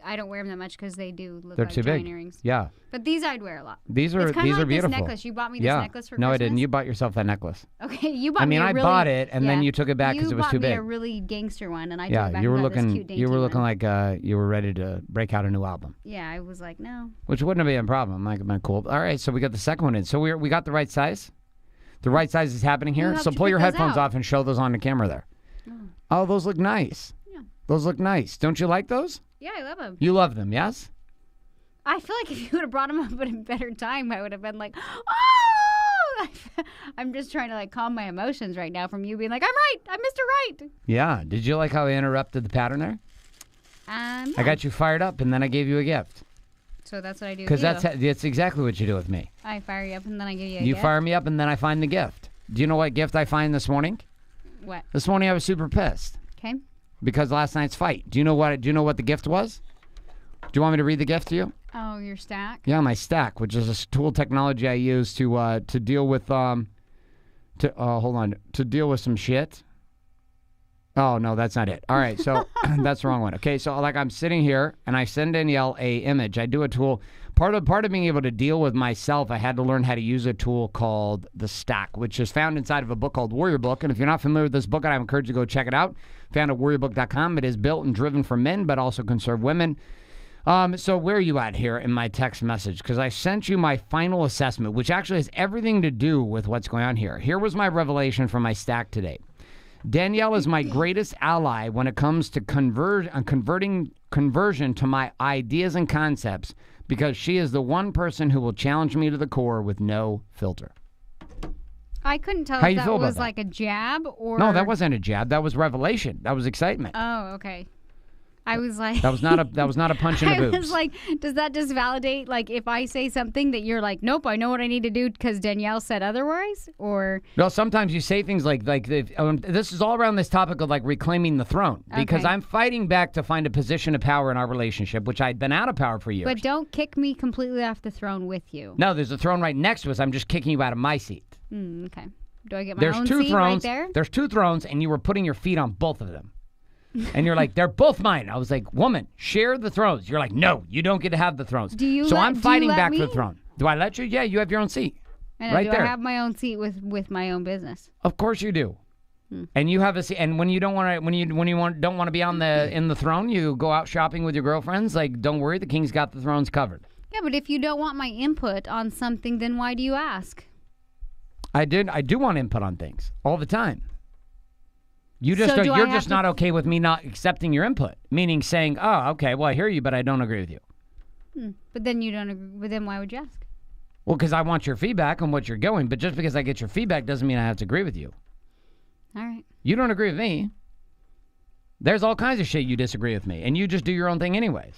I don't wear them that much because they do look They're like too giant big. earrings. Yeah. But these I'd wear a lot. These are like beautiful. This necklace. You bought me this necklace for Christmas. No, I didn't. You bought yourself that necklace. Okay, you bought me. I bought it and then you took it back because it was too big. You bought me a really gangster one, and I took it back you were and got looking. this cute dainty You were looking one. like you were ready to break out a new album. Yeah, I was like, no. Which wouldn't have been a problem. Might have been cool. All right, so we got the second one in. So we got the right size. The right size is happening here. So pull your headphones off and show those on the camera there. Oh, those look nice. Yeah. Those look nice. Don't you like those? Yeah, I love them. You love them, yes? I feel like if you would have brought them up at a better time, I would have been like, oh! I'm just trying to like calm my emotions right now from you being like, I'm right. I'm Mr. Right. Yeah. Did you like how I interrupted the pattern there? Yeah. I got you fired up, and then I gave you a gift. So that's what I do. Because that's exactly what you do with me. I fire you up, and then I give you a You gift. fire me up, and then I find the gift. Do you know what gift I find this morning? What? This morning I was super pissed. Okay. Because last night's fight. Do you know what the gift was? Do you want me to read the gift to you? Oh, your stack? Yeah, my stack, which is a tool technology I use to deal with to deal with some shit. Oh no, that's not it. All right, so that's the wrong one. Okay, so like I'm sitting here and I send Danielle a image. I do a tool. Part of being able to deal with myself, I had to learn how to use a tool called the Stack, which is found inside of a book called Warrior Book. And if you're not familiar with this book, I encourage you to go check it out. Found at warriorbook.com. It is built and driven for men, but also can serve women. So where are you at here in my text message? Because I sent you my final assessment, which actually has everything to do with what's going on here. Here was my revelation from my stack today. Danielle is my greatest ally when it comes to conversion to my ideas and concepts because she is the one person who will challenge me to the core with no filter. I couldn't tell How if you that feel about was that? like a jab or... No, that wasn't a jab. That was revelation. That was excitement. Oh, okay. I was like... That was not a punch in the boobs. I was like, does that just validate, like, if I say something that you're like, nope, I know what I need to do because Danielle said otherwise? Or... No, sometimes you say things like this is all around this topic of, like, reclaiming the throne. Because Okay. I'm fighting back to find a position of power in our relationship, which I'd been out of power for years. But don't kick me completely off the throne with you. No, there's a throne right next to us. I'm just kicking you out of my seat. Okay. Do I get my There's own two seat thrones. right there? There's two thrones, and you were putting your feet on both of them. And you're like, they're both mine. I was like, woman, share the thrones. You're like, no, you don't get to have the thrones. I'm fighting back for the throne. Do I let you? Yeah, you have your own seat. And do I have my own seat with my own business? Of course you do. And you have a seat. And when you don't want to, don't want to be in the throne, you go out shopping with your girlfriends. Like, don't worry, the king's got the thrones covered. Yeah, but if you don't want my input on something, then why do you ask? I do want input on things all the time. You're just not okay with me not accepting your input, meaning saying, "Oh, okay, well I hear you, but I don't agree with you." But then you don't agree. But then why would you ask? Well, because I want your feedback on what you're going. But just because I get your feedback doesn't mean I have to agree with you. All right. You don't agree with me. There's all kinds of shit you disagree with me, and you just do your own thing anyways.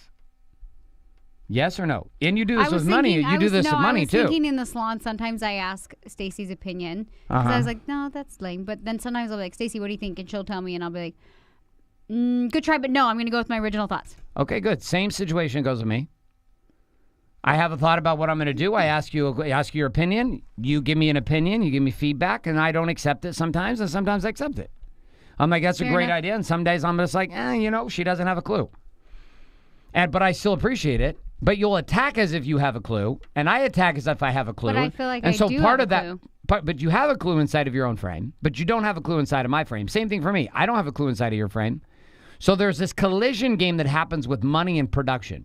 Yes or no? And you do this with money. You do this with money too. I was thinking in the salon, sometimes I ask Stacy's opinion. Because I was like, no, that's lame. But then sometimes I'll be like, Stacy, what do you think? And she'll tell me, and I'll be like, good try, but no, I'm going to go with my original thoughts. Okay, good. Same situation goes with me. I have a thought about what I'm going to do. I ask you your opinion. You give me an opinion. You give me feedback, and I don't accept it sometimes, and sometimes I accept it. I'm like, that's a great idea, and some days I'm just like, she doesn't have a clue. But I still appreciate it. But you'll attack as if you have a clue, and I attack as if I have a clue. But I feel like and I so do part have of a clue. But you have a clue inside of your own frame, but you don't have a clue inside of my frame. Same thing for me. I don't have a clue inside of your frame. So there's this collision game that happens with money and production.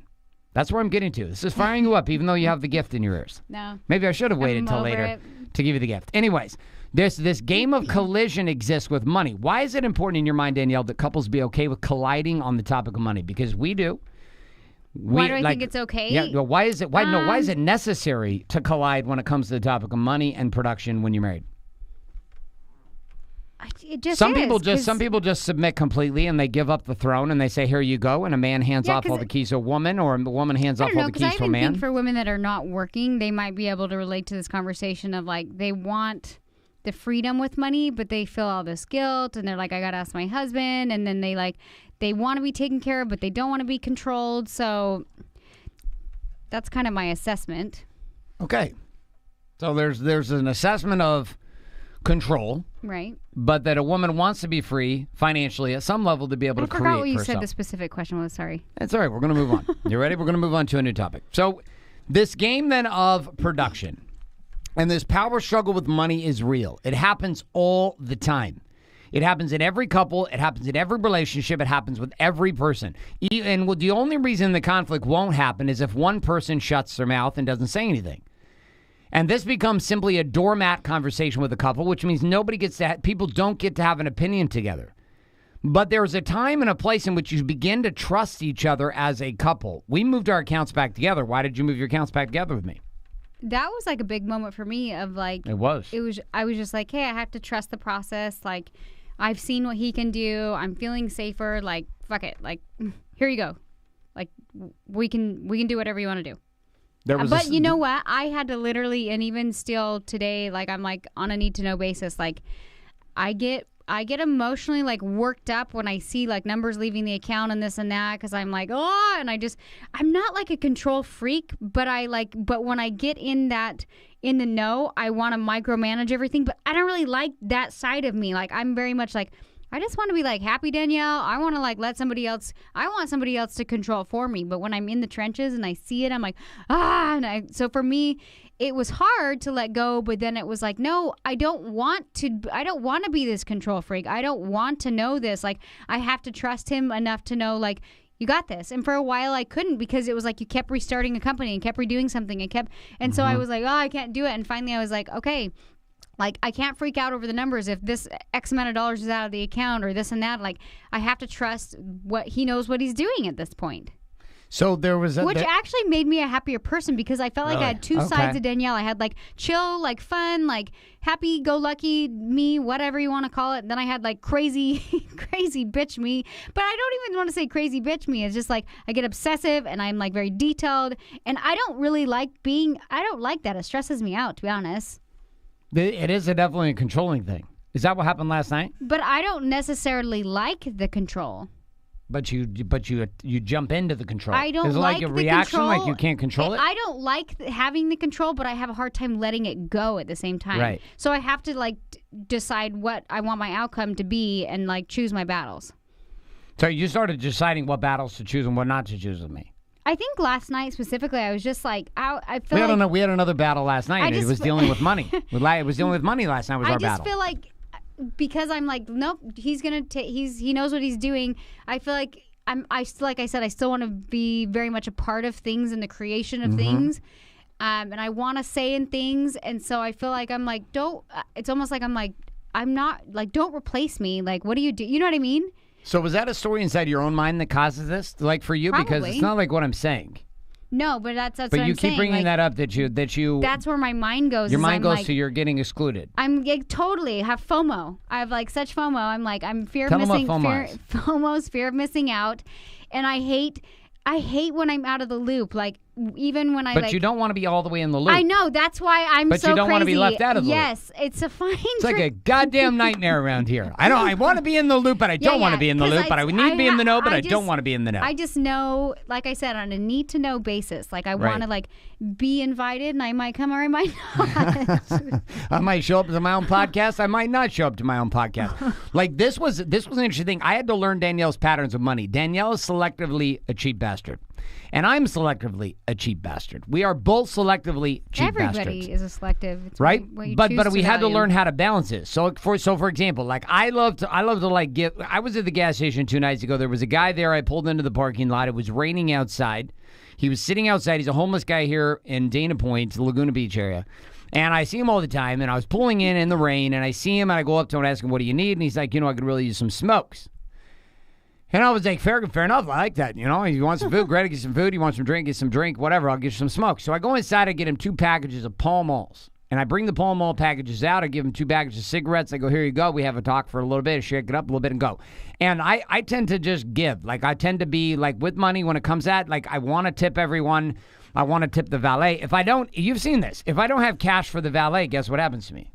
That's where I'm getting to. This is firing you up, even though you have the gift in your ears. No. Maybe I should have waited till later to give you the gift. Anyways, this game of collision exists with money. Why is it important in your mind, Danielle, that couples be okay with colliding on the topic of money? Because we do. Why do I think it's okay? Yeah. Well, why is it necessary to collide when it comes to the topic of money and production when you're married? It just some people just submit completely and they give up the throne and they say, "Here you go," and a man hands off all the keys to a woman, or a woman hands off all the keys to a man. I think for women that are not working, they might be able to relate to this conversation of like they want the freedom with money, but they feel all this guilt, and they're like, I gotta ask my husband, and then they want to be taken care of, but they don't want to be controlled. So that's kind of my assessment. Okay. So there's an assessment of control. Right. But that a woman wants to be free financially at some level to be able to create for herself. I forgot what you said the specific question was. Sorry. That's all right. We're going to move on. You ready? We're going to move on to a new topic. So this game then of production and this power struggle with money is real. It happens all the time. It happens in every couple. It happens in every relationship. It happens with every person. And the only reason the conflict won't happen is if one person shuts their mouth and doesn't say anything. And this becomes simply a doormat conversation with a couple, which means people don't get to have an opinion together. But there's a time and a place in which you begin to trust each other as a couple. We moved our accounts back together. Why did you move your accounts back together with me? That was like a big moment for me of like... It was. I was just like, hey, I have to trust the process. Like, I've seen what he can do. I'm feeling safer. Like, fuck it. Like, here you go. Like, we can do whatever you want to do. But you know what? I had to literally, and even still today, like I'm like on a need to know basis. Like I get emotionally like worked up when I see like numbers leaving the account and this and that, because I'm like, oh, and I'm not like a control freak, but but when I get in the know, I want to micromanage everything, but I don't really like that side of me. Like I'm very much like, I just want to be like happy, Danielle. I want to like I want somebody else to control for me. But when I'm in the trenches and I see it, I'm like, so for me, it was hard to let go. But then it was like, no, I don't want to be this control freak. I don't want to know this. Like I have to trust him enough to know like, you got this. And for a while I couldn't, because it was like you kept restarting a company and kept redoing something and so I was like, oh, I can't do it. And finally I was like, okay, like, I can't freak out over the numbers if this X amount of dollars is out of the account or this and that. Like, I have to trust he knows what he's doing at this point. So there was which actually made me a happier person, because I felt like I had two sides of Danielle. I had like chill, like fun, like happy-go-lucky me, whatever you want to call it. Then I had like crazy bitch me. But I don't even want to say crazy bitch me. It's just like I get obsessive and I'm like very detailed. And I don't like that. It stresses me out, to be honest. It is definitely a controlling thing. Is that what happened last night? But I don't necessarily like the control. But you jump into the control. I don't like a reaction, control. like you can't control it. I don't like having the control, but I have a hard time letting it go at the same time. Right. So I have to like decide what I want my outcome to be and like choose my battles. So you started deciding what battles to choose and what not to choose with me. I think last night specifically, I was just like, I feel we had another battle last night, and it was dealing with money. It was dealing with money last night. Was our battle. I just feel like, because I'm like, nope, he's gonna he knows what he's doing. I feel like like I said, I still want to be very much a part of things and the creation of things, and I want to say in things, and so I feel like I'm like, don't. It's almost like I'm not like, don't replace me. Like, what do? You know what I mean? So was that a story inside your own mind that causes this, like for you? Probably. Because it's not like what I'm saying. No, but that's what I'm saying. But you keep bringing like, that up that you. That's where my mind goes. Your mind goes to you're getting excluded. I'm totally have FOMO. I have like such FOMO. I'm like, I'm fear Tell of missing. Them what FOMO is. FOMO's fear of missing out, and I hate when I'm out of the loop. Like even when But you don't want to be all the way in the loop. I know. That's why I'm so crazy. But you don't want to be left out of the loop. Yes, it's a fine. It's like a goddamn nightmare around here. I want to be in the loop, but I don't want to be in the loop. But I need to be in the know, but I don't want to be in the know. I just know, like I said, on a need to know basis. Like I want to like be invited, and I might come or I might not. I might show up to my own podcast. I might not show up to my own podcast. Like this was an interesting thing. I had to learn Danielle's patterns of money. Danielle is selectively a cheap bastard. And I'm selectively a cheap bastard. We are both selectively cheap bastards. Everybody is a selective. It's right? What you But we had to value. learn how to balance it. So for example, like I love to like give. I was at the gas station 2 nights ago. There was a guy there. I pulled into the parking lot. It was raining outside. He was sitting outside. He's a homeless guy here in Dana Point, the Laguna Beach area. And I see him all the time. And I was pulling in the rain. And I see him. And I go up to him and ask him, what do you need? And he's like, I could really use some smokes. And I was like, fair enough. I like that. You want some food? Great, get some food. You want some drink? Get some drink. Whatever. I'll get you some smoke. So I go inside. I get him 2 packages of Pall Malls. And I bring the Pall Mall packages out. I give him 2 packages of cigarettes. I go, here you go. We have a talk for a little bit. Shake it up a little bit and go. And I tend to just give. Like, I tend to be, like, with money when it comes at, like, I want to tip everyone. I want to tip the valet. If I don't, you've seen this. If I don't have cash for the valet, guess what happens to me?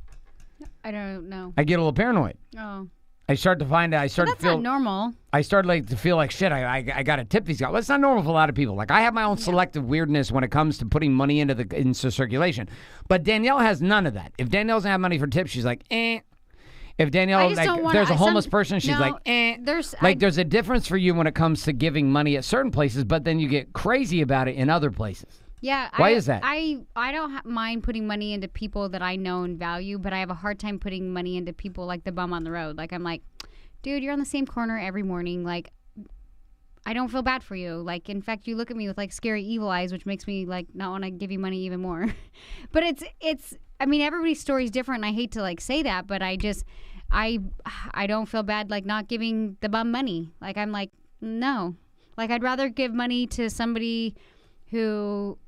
I don't know. I get a little paranoid. Oh. I start to find out. I start That's to feel not normal. I start to feel like shit. I got to tip these guys. Well, it's not normal for a lot of people. Like I have my own selective weirdness when it comes to putting money into circulation. But Danielle has none of that. If Danielle doesn't have money for tips, she's like, eh. If Danielle, there's a homeless person, she's like, eh. There's a difference for you when it comes to giving money at certain places, but then you get crazy about it in other places. Yeah. Why is that? I don't mind putting money into people that I know and value, but I have a hard time putting money into people like the bum on the road. Like, I'm like, dude, you're on the same corner every morning. Like, I don't feel bad for you. Like, in fact, you look at me with like scary evil eyes, which makes me like not want to give you money even more. But I mean, everybody's story is different. And I hate to like say that, but I don't feel bad like not giving the bum money. Like, I'm like, no. Like, I'd rather give money to somebody who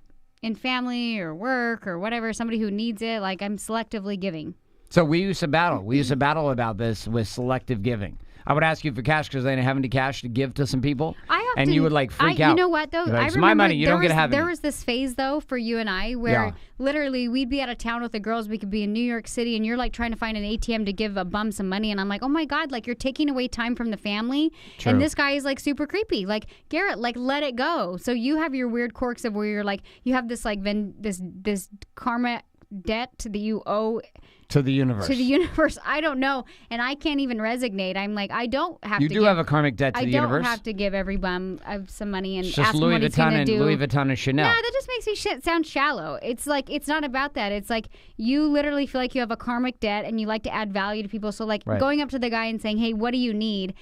in family or work or whatever, somebody who needs it. Like, I'm selectively giving. So we used to battle. We used to battle about this with selective giving. I would ask you for cash because I didn't have any cash to give to some people. And you would like freak out. You know what though? Like, I it's remember my money. You don't get to have There any. was this phase though for you and I where literally we'd be out of town with the girls. We could be in New York City and you're like trying to find an ATM to give a bum some money. And I'm like, oh my God, like you're taking away time from the family. True. And this guy is like super creepy. Like, Garrett, like let it go. So you have your weird quirks of where you're like, you have this like this karma debt that you owe to the universe. To the universe. I don't know. And I can't even resignate. I'm like, I don't have to You do have a karmic debt to the universe. I don't have to give every bum some money and it's ask just him Louis what he's going to do. Louis Vuitton and Chanel. No, that just makes me sound shallow. It's like, it's not about that. It's like you literally feel like you have a karmic debt and you like to add value to people. So like going up to the guy and saying, hey, what do you need?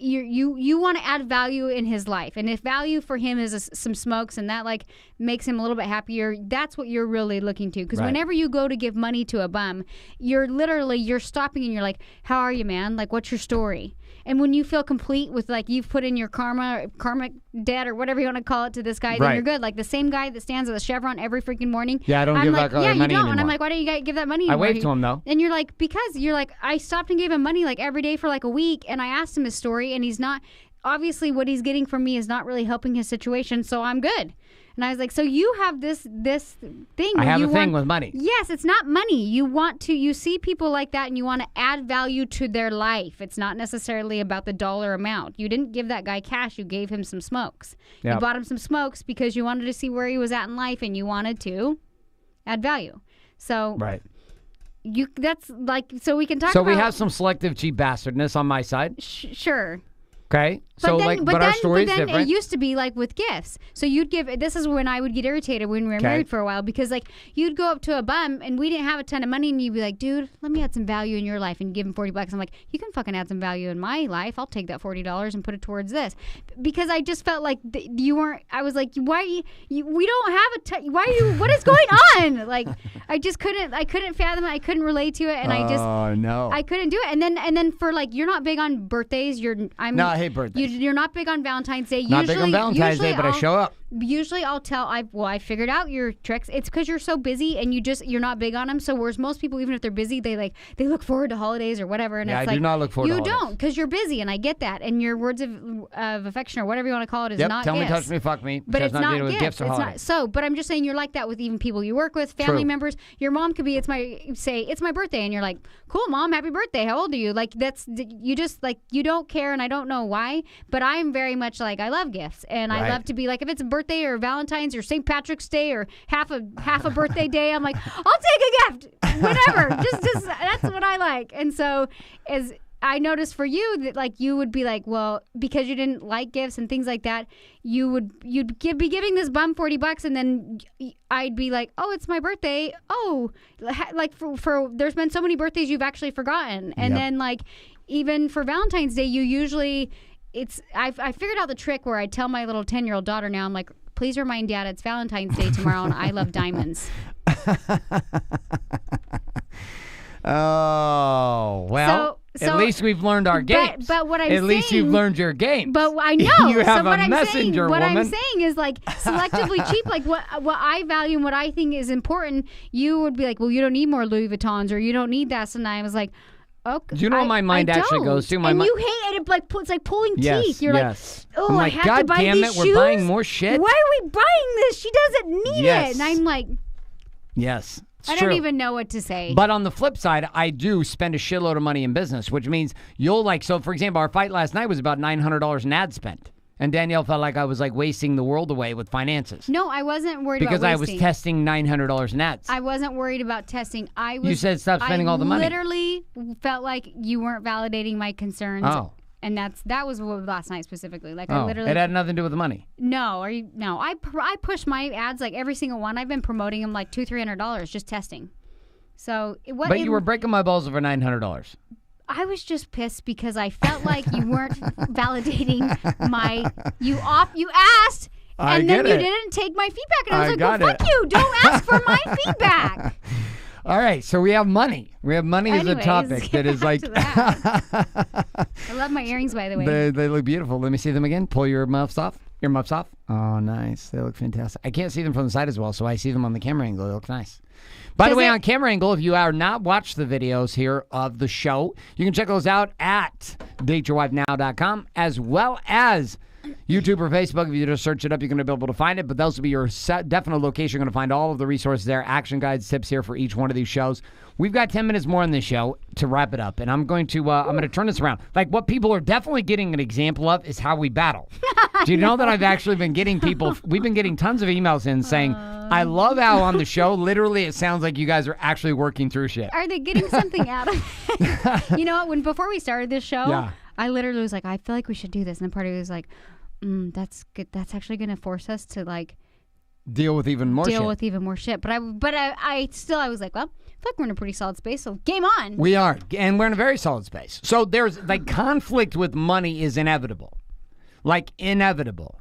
You want to add value in his life, and if value for him is some smokes and that like makes him a little bit happier, that's what you're really looking to. Because whenever you go to give money to a bum, you're stopping and you're like, how are you, man? Like, what's your story? And when you feel complete with like you've put in your karmic debt or whatever you want to call it to this guy, then you're good. Like the same guy that stands at the Chevron every freaking morning. Yeah, I don't give that guy money anymore. And I'm like, why don't you give that money anymore? I waved to him though. And you're like, because you're like, I stopped and gave him money like every day for like a week, and I asked him his story, and he's not. Obviously, what he's getting from me is not really helping his situation, so I'm good. And I was like, so you have this thing. I have a thing with money. Yes, it's not money. You see people like that and you want to add value to their life. It's not necessarily about the dollar amount. You didn't give that guy cash. You gave him some smokes. Yep. You bought him some smokes because you wanted to see where he was at in life and you wanted to add value. So that's like, so we can talk about. So we have some selective cheap bastardness on my side. Sure. Okay. So but our story is different. It used to be like with gifts. So you'd give. This is when I would get irritated when we were married for a while, because like you'd go up to a bum and we didn't have a ton of money, and you'd be like, dude, let me add some value in your life, and give him $40. I'm like, you can fucking add some value in my life. I'll take that $40 and put it towards this, because I just felt like you weren't. I was like, why? We don't have why are you? What is going on? Like I just couldn't. I couldn't fathom it. I couldn't relate to it, and I couldn't do it. And then for like, you're not big on birthdays. I hate birthdays. You're not big on Valentine's Day. Not big on Valentine's Day, but I show up. Usually I'll tell, I figured out your tricks. It's because you're so busy and you're not big on them. So whereas most people, even if they're busy, they look forward to holidays or whatever. And I do not look forward to holidays. You don't, because you're busy, and I get that. And your words of affection or whatever you want to call it is not tell gifts. me, touch me, fuck me. But it's not with gifts or holidays. So, but I'm just saying you're like that with even people you work with, family members. Your mom could be, it's my birthday, and you're like, cool, mom, happy birthday. How old are you? Like you just like, you don't care, and I don't know why, but I'm very much like, I love gifts, and I love to be like, if it's a birthday or Valentine's or St. Patrick's Day or half a birthday day, I'm like, I'll take a gift, whatever. just that's what I like. And so as I noticed for you that like you would be like, well, because you didn't like gifts and things like that, you'd be giving this bum $40, and then I'd be like, oh, it's my birthday. Oh, like for there's been so many birthdays you've actually forgotten, and then like even for Valentine's Day, you usually. I figured out the trick where I tell my little 10-year-old daughter now, I'm like, please remind Dad it's Valentine's Day tomorrow and I love diamonds. Oh, well, at least we've learned our games. But what I'm saying... At least you've learned your game. But I know. You have a messenger, woman. What I'm saying is like selectively cheap, like what I value and what I think is important, you would be like, well, you don't need more Louis Vuittons or you don't need that. And I was like, okay. Do you know what my mind actually goes to? You hate it, like it's like pulling teeth. You're like, oh, I have to buy these shoes. God damn it, we're buying more shit. Why are we buying this? She doesn't need it. And I'm like, yes. I don't even know what to say. But on the flip side, I do spend a shitload of money in business, which means you'll like, so for example, our fight last night was about $900 in ad spend. And Danielle felt like I was like wasting the world away with finances. No, I wasn't worried because about I was testing $900 in ads. I wasn't worried about testing. You said stop spending all the money. I literally felt like you weren't validating my concerns. Oh. And that was last night specifically. Like I literally. It had nothing to do with the money. No, I push my ads like every single one. I've been promoting them like $200-300 just testing. So But you were breaking my balls over $900. I was just pissed because I felt like you weren't validating you asked and then you didn't take my feedback, and I was like, well, fuck you, don't ask for my feedback. All right, so we have money. Anyways, as a topic that is like. I love my earrings, by the way. They look beautiful. Let me see them again. Pull your muffs off. Oh, nice. They look fantastic. I can't see them from the side as well, so I see them on the camera angle. They look nice. By the way, on camera angle, if you are not watched the videos here of the show, you can check those out at dateyourwifenow.com, as well as YouTube or Facebook. If you just search it up, you're going to be able to find it. But those will be your definite location. You're going to find all of the resources there, action guides, tips here for each one of these shows. We've got 10 minutes more on this show to wrap it up, and I'm going to turn this around. Like, what people are definitely getting an example of is how we battle. Do you know that I've actually been getting people? We've been getting tons of emails in saying, I love how on the show, literally, it sounds like you guys are actually working through shit. Are they getting something out of it? You know what? Before we started this show, I literally was like, I feel like we should do this. And then part of me was like, that's good. That's actually going to force us to, like, deal with even more shit. But I was like, well, I feel like we're in a pretty solid space, so game on. We are. And we're in a very solid space. So there's, like, conflict with money is inevitable. Like, inevitable.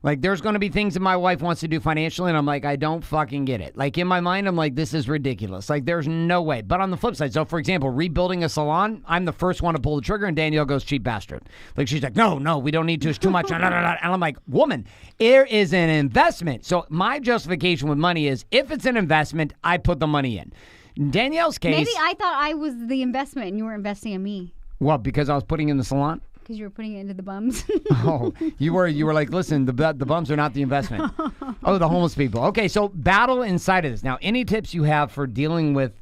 Like, there's going to be things that my wife wants to do financially, and I'm like, I don't fucking get it. Like, in my mind, I'm like, this is ridiculous. Like, there's no way. But on the flip side, so, for example, rebuilding a salon, I'm the first one to pull the trigger, and Danielle goes, cheap bastard. Like, she's like, no, we don't need to. It's too much. And I'm like, woman, it is an investment. So my justification with money is, if it's an investment, I put the money in. In Danielle's case... Maybe I thought I was the investment, and you were investing in me. Well, because I was putting in the salon? Because you were putting it into the bums. Oh, you were like, listen, the bums are not the investment. Oh, the homeless people. Okay, so battle inside of this. Now, any tips you have for dealing with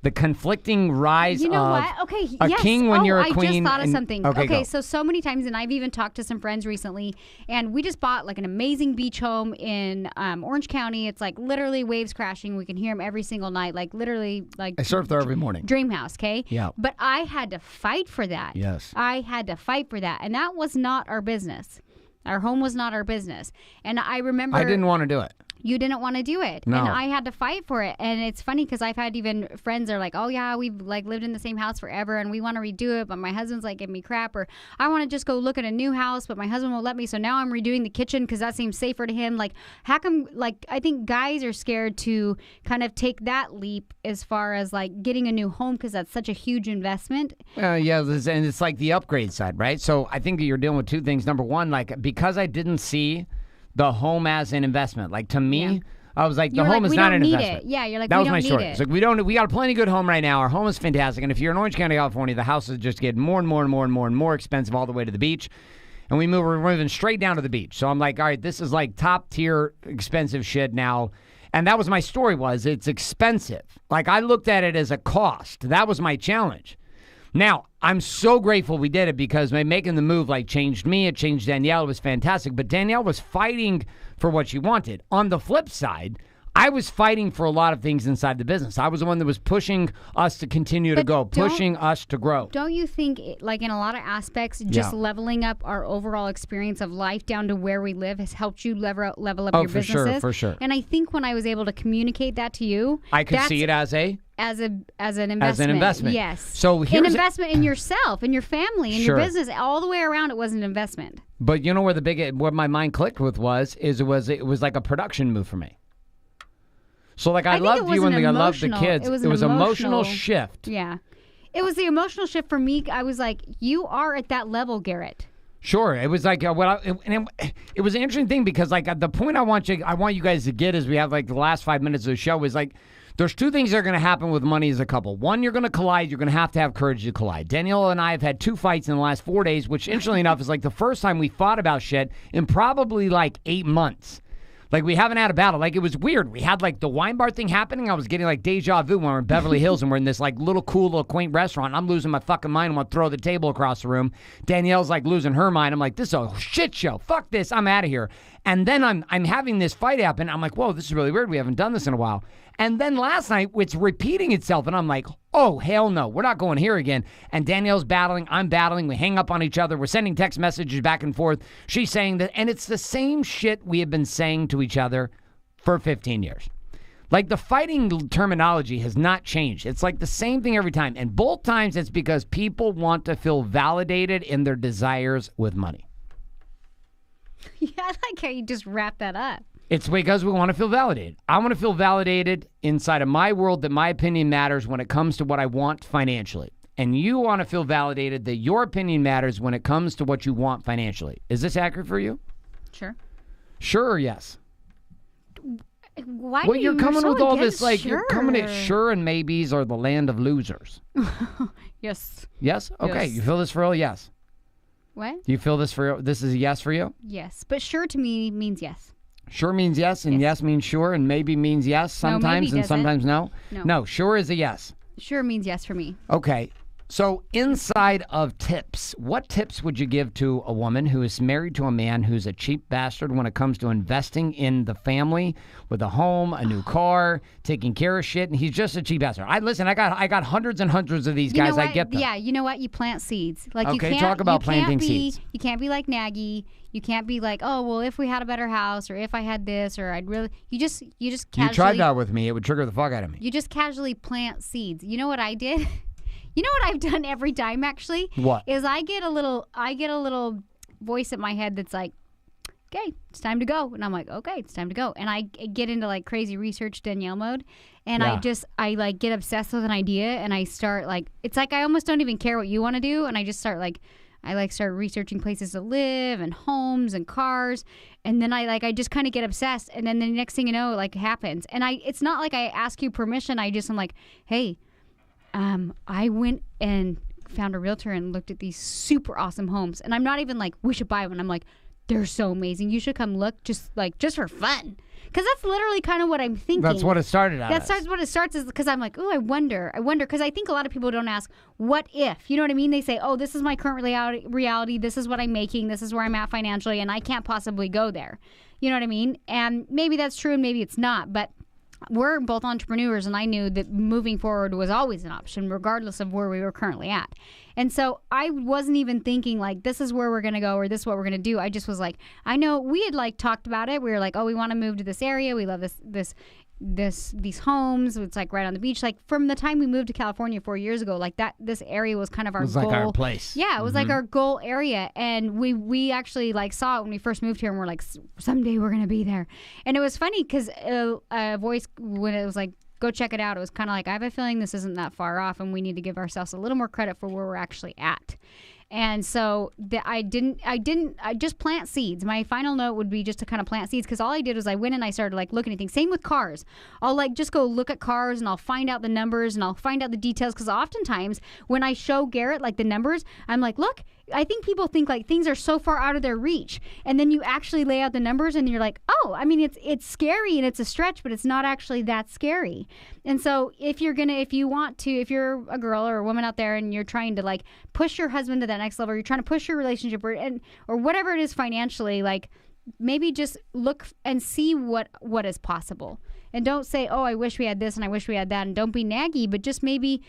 the conflicting rise of a king when you're a queen? I just thought of something. Okay, so many times, and I've even talked to some friends recently, and we just bought like an amazing beach home in Orange County. It's like literally waves crashing. We can hear them every single night. Like literally, like I surf there every morning. Dream house, okay? Yeah. But I had to fight for that. Yes. I had to fight for that, and that was not our business. Our home was not our business. And I remember... I didn't want to do it. You didn't want to do it. No. And I had to fight for it. And it's funny because I've had even friends that are like, oh, yeah, we've like lived in the same house forever and we want to redo it. But my husband's like giving me crap. Or I want to just go look at a new house, but my husband won't let me. So now I'm redoing the kitchen because that seems safer to him. Like, how come, like, I think guys are scared to kind of take that leap as far as like getting a new home because that's such a huge investment. Yeah, and it's like the upgrade side, right? So I think that you're dealing with two things. Number one, like, because I didn't see the home as an investment, like to me, I was like, the home is not an investment. Yeah, you're like, that we was don't my need story. it. It's like, we got a plenty good home right now. Our home is fantastic. And if you're in Orange County, California, the houses just get more and more and more and more and more expensive all the way to the beach. And we're moving straight down to the beach. So I'm like, all right, this is like top tier expensive shit now. And that was my story, was it's expensive. Like, I looked at it as a cost. That was my challenge. Now, I'm so grateful we did it because making the move like changed me. It changed Danielle. It was fantastic. But Danielle was fighting for what she wanted. On the flip side, I was fighting for a lot of things inside the business. I was the one that was pushing us to continue to go, pushing us to grow. Don't you think, like in a lot of aspects, just leveling up our overall experience of life down to where we live has helped you level up your businesses? For sure. And I think when I was able to communicate that to you, I could see it as an investment. As an investment. Yes. So here's an investment in yourself, in your family, in your business, all the way around. It was an investment. But you know where my mind clicked with it was like a production move for me. So, like, I loved you and I loved the kids. It was an emotional shift. Yeah. It was the emotional shift for me. I was like, you are at that level, Garrett. Sure. It was like, it was an interesting thing because, like, the point I want you guys to get as we have, like, the last 5 minutes of the show is, like, there's two things that are going to happen with money as a couple. One, you're going to collide. You're going to have courage to collide. Danielle and I have had 2 fights in the last 4 days, which, interestingly enough, is, like, the first time we fought about shit in probably, like, 8 months. Like, we haven't had a battle. Like, it was weird. We had, like, the wine bar thing happening. I was getting, like, deja vu when we're in Beverly Hills and we're in this, like, little cool, little quaint restaurant. I'm losing my fucking mind. I want to throw the table across the room. Danielle's, like, losing her mind. I'm like, this is a shit show. Fuck this. I'm out of here. And then I'm having this fight happen. I'm like, whoa, this is really weird. We haven't done this in a while. And then last night, it's repeating itself. And I'm like, oh, hell no. We're not going here again. And Danielle's battling. I'm battling. We hang up on each other. We're sending text messages back and forth. She's saying that. And it's the same shit we have been saying to each other for 15 years. Like, the fighting terminology has not changed. It's like the same thing every time. And both times it's because people want to feel validated in their desires with money. Yeah, I like how you just wrap that up. It's because we want to feel validated. I want to feel validated inside of my world that my opinion matters when it comes to what I want financially. And you want to feel validated that your opinion matters when it comes to what you want financially. Is this accurate for you? Sure. Sure or yes? Why well, you're coming with all this, like, sure. you're coming at sure and maybes are the land of losers. Yes. Yes? Okay. Yes. You feel this for real? Yes. What? Do you feel this is a yes for you? Yes. But sure to me means yes. Sure means yes, and yes means sure, and maybe means yes sometimes, maybe and sometimes no? No, sure is a yes. Sure means yes for me. Okay. So inside of tips, what tips would you give to a woman who is married to a man who's a cheap bastard when it comes to investing in the family with a home, a new car, taking care of shit, and he's just a cheap bastard? I got hundreds and hundreds of these guys. I get them. Yeah, you know what? You plant seeds. Like, okay, you can't, talk about planting seeds. You can't be like Nagy. You can't be like, oh, well, if we had a better house, or if I had this, or I'd really. You just casually. You tried that with me. It would trigger the fuck out of me. You just casually plant seeds. You know what I did? You know what I've done every time, actually? What? Is I get a little voice in my head that's like, okay, it's time to go. And I'm like, okay, it's time to go. And I get into, like, crazy research Danielle mode. And I like get obsessed with an idea, and I start, like, it's like I almost don't even care what you want to do. And I just start, like, start researching places to live and homes and cars. And then I just kind of get obsessed. And then the next thing you know, like, happens. And it's not like I ask you permission. I'm like, hey, I went and found a realtor and looked at these super awesome homes. And I'm not even like, we should buy one. I'm like, they're so amazing. You should come look just for fun. Because that's literally kind of what I'm thinking. That's what it started out as. That's what it starts is because I'm like, oh, I wonder. Because I think a lot of people don't ask, what if? You know what I mean? They say, oh, this is my current reality. This is what I'm making. This is where I'm at financially, and I can't possibly go there. You know what I mean? And maybe that's true and maybe it's not. But we're both entrepreneurs, and I knew that moving forward was always an option, regardless of where we were currently at. And so I wasn't even thinking, like, this is where we're going to go or this is what we're going to do. I just was like, I know we had, like, talked about it. We were like, oh, we want to move to this area. We love these homes. It's, like, right on the beach. Like, from the time we moved to California 4 years ago, like, this area was kind of our goal. It was like our place. Yeah, it was like our goal area. And we actually, like, saw it when we first moved here, and we're like, someday we're going to be there. And it was funny because a voice, when it was like, go check it out, it was kind of like, I have a feeling this isn't that far off, and we need to give ourselves a little more credit for where we're actually at. And so I just plant seeds. My final note would be just to kind of plant seeds, because all I did was I went and I started, like, looking at things. Same with cars. I'll, like, just go look at cars, and I'll find out the numbers, and I'll find out the details, because oftentimes when I show Garrett, like, the numbers, I'm like, look, I think people think, like, things are so far out of their reach, and then you actually lay out the numbers and you're like, oh, I mean, it's scary and it's a stretch, but it's not actually that scary. And so if you're a girl or a woman out there and you're trying to, like, push your husband to that next level, you're trying to push your relationship or whatever it is financially, like, maybe just look and see what is possible. And don't say, oh, I wish we had this and I wish we had that, and don't be naggy, but just maybe.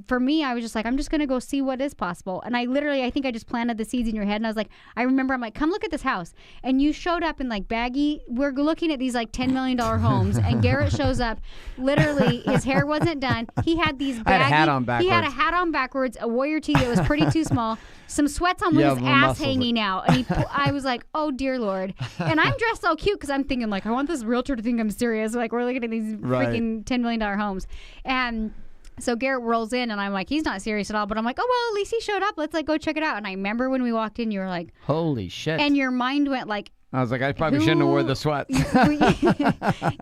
For me, I was just like, I'm just going to go see what is possible. And I think I just planted the seeds in your head. And I was like, I remember, I'm like, come look at this house. And you showed up in, like, baggy. We're looking at these, like, $10 million homes. And Garrett shows up. Literally, his hair wasn't done. He had these baggy. I had a hat on backwards. He had a hat on backwards, a warrior tee that was pretty too small, some sweats on with his ass hanging out. And I was like, oh, dear Lord. And I'm dressed all cute because I'm thinking, like, I want this realtor to think I'm serious. Like, we're looking at these freaking $10 million homes. And so Garrett rolls in, and I'm like, he's not serious at all. But I'm like, oh, well, at least he showed up. Let's, like, go check it out. And I remember when we walked in, you were like, holy shit. And your mind went, like, I was like, I probably shouldn't have wore the sweats.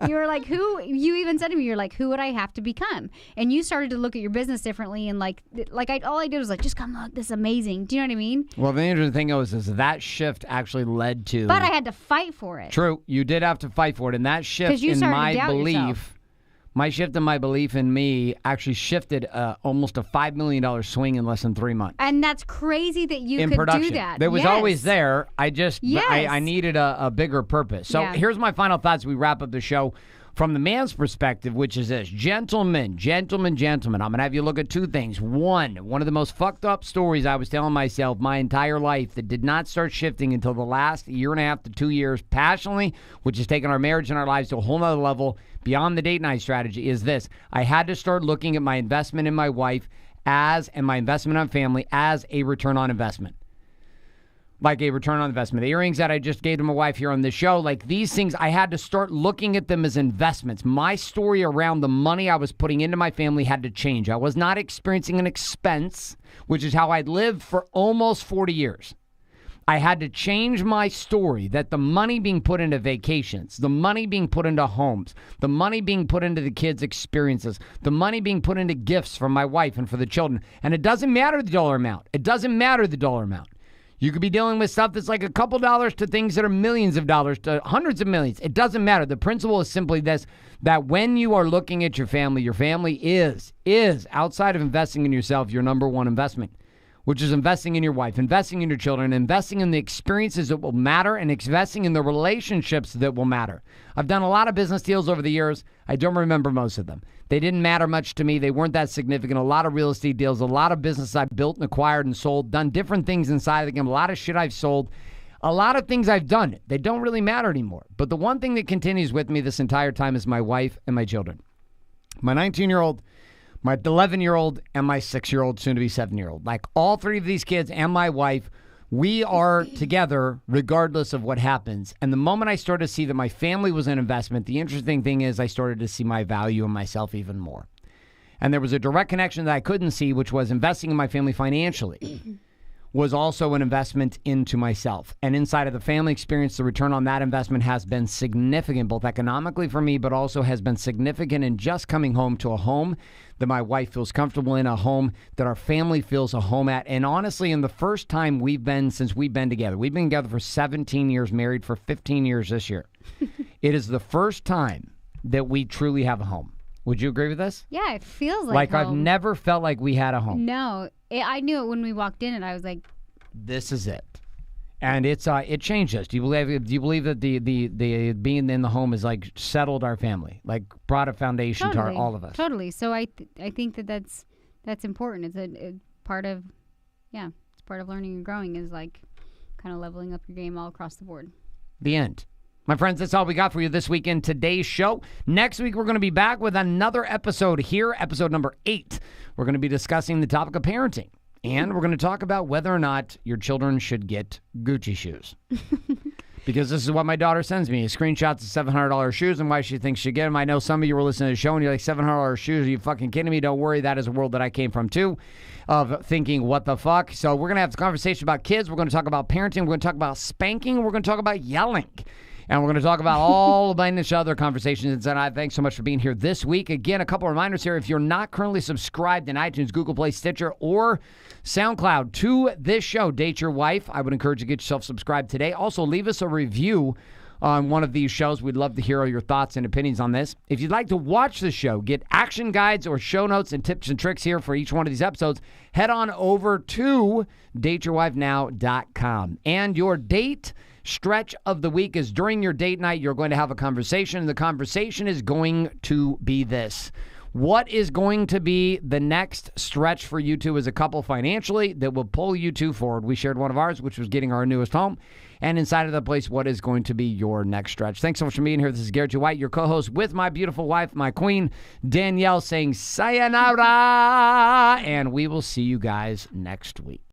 You were like, who? You even said to me, you're like, who would I have to become? And you started to look at your business differently, and all I did was like, just come look, this is amazing. Do you know what I mean? Well, the interesting thing is that shift actually led to. But I had to fight for it. True, you did have to fight for it, and that shift in my belief. My shift in my belief in me actually shifted almost a $5 million swing in less than 3 months. And that's crazy that you could do that. That was always there. I just, I needed a bigger purpose. So here's my final thoughts as we wrap up the show. From the man's perspective, which is this. Gentlemen, I'm going to have you look at two things. One of the most fucked up stories I was telling myself my entire life that did not start shifting until the last 1.5 to 2 years passionately, which has taken our marriage and our lives to a whole nother level beyond the date night strategy, is this. I had to start looking at my investment in my wife and my investment on family as a return on investment. Like a return on investment. The earrings that I just gave to my wife here on this show, like these things, I had to start looking at them as investments. My story around the money I was putting into my family had to change. I was not experiencing an expense, which is how I'd lived for almost 40 years. I had to change my story that the money being put into vacations, the money being put into homes, the money being put into the kids' experiences, the money being put into gifts for my wife and for the children. And it doesn't matter the dollar amount. You could be dealing with stuff that's like a couple dollars to things that are millions of dollars to hundreds of millions. It doesn't matter. The principle is simply this, that when you are looking at your family is outside of investing in yourself, your number one investment, which is investing in your wife, investing in your children, investing in the experiences that will matter, and investing in the relationships that will matter. I've done a lot of business deals over the years. I don't remember most of them. They didn't matter much to me. They weren't that significant. A lot of real estate deals, a lot of business I've built and acquired and sold, done different things inside of the game, a lot of shit I've sold, a lot of things I've done. They don't really matter anymore. But the one thing that continues with me this entire time is my wife and my children. My 19-year-old, my 11-year-old, and my 6-year-old, soon to be 7-year-old. Like all three of these kids and my wife, we are together regardless of what happens. And the moment I started to see that my family was an investment, the interesting thing is I started to see my value in myself even more. And there was a direct connection that I couldn't see, which was investing in my family financially was also an investment into myself. And inside of the family experience, the return on that investment has been significant, both economically for me, but also has been significant in just coming home to a home that my wife feels comfortable in, a home that our family feels a home at. And honestly, in the first time since we've been together, we've been together for 17 years, married for 15 years this year. It is the first time that we truly have a home. Would you agree with this? Yeah, it feels like home. I've never felt like we had a home. No, I knew it when we walked in, and I was like, "This is it." And it changed us. Do you believe that the being in the home has like settled our family, like brought a foundation to all of us? Totally. So I think that's important. It's a part of, it's part of learning and growing is like kind of leveling up your game all across the board. The end. My friends, that's all we got for you this week in today's show. Next week, we're going to be back with another episode here, episode number 8. We're going to be discussing the topic of parenting. And we're going to talk about whether or not your children should get Gucci shoes. Because this is what my daughter sends me, screenshots of $700 shoes and why she thinks she should get them. I know some of you were listening to the show and you're like, $700 shoes? Are you fucking kidding me? Don't worry. That is a world that I came from too, of thinking, what the fuck? So we're going to have this conversation about kids. We're going to talk about parenting. We're going to talk about spanking. We're going to talk about yelling. And we're going to talk about all a bunch of other conversations. And I thanks so much for being here this week. Again, a couple of reminders here. If you're not currently subscribed in iTunes, Google Play, Stitcher, or SoundCloud to this show, Date Your Wife, I would encourage you to get yourself subscribed today. Also, leave us a review on one of these shows. We'd love to hear all your thoughts and opinions on this. If you'd like to watch the show, get action guides or show notes and tips and tricks here for each one of these episodes, head on over to dateyourwifenow.com. And your date stretch of the week is during your date night. You're going to have a conversation, and the conversation is going to be this. What is going to be the next stretch for you two as a couple financially that will pull you two forward? We shared one of ours, which was getting our newest home. And inside of that place, what is going to be your next stretch? Thanks so much for being here. This is Garrett J, your co-host, with my beautiful wife, my queen, Danielle, saying sayonara. And we will see you guys next week.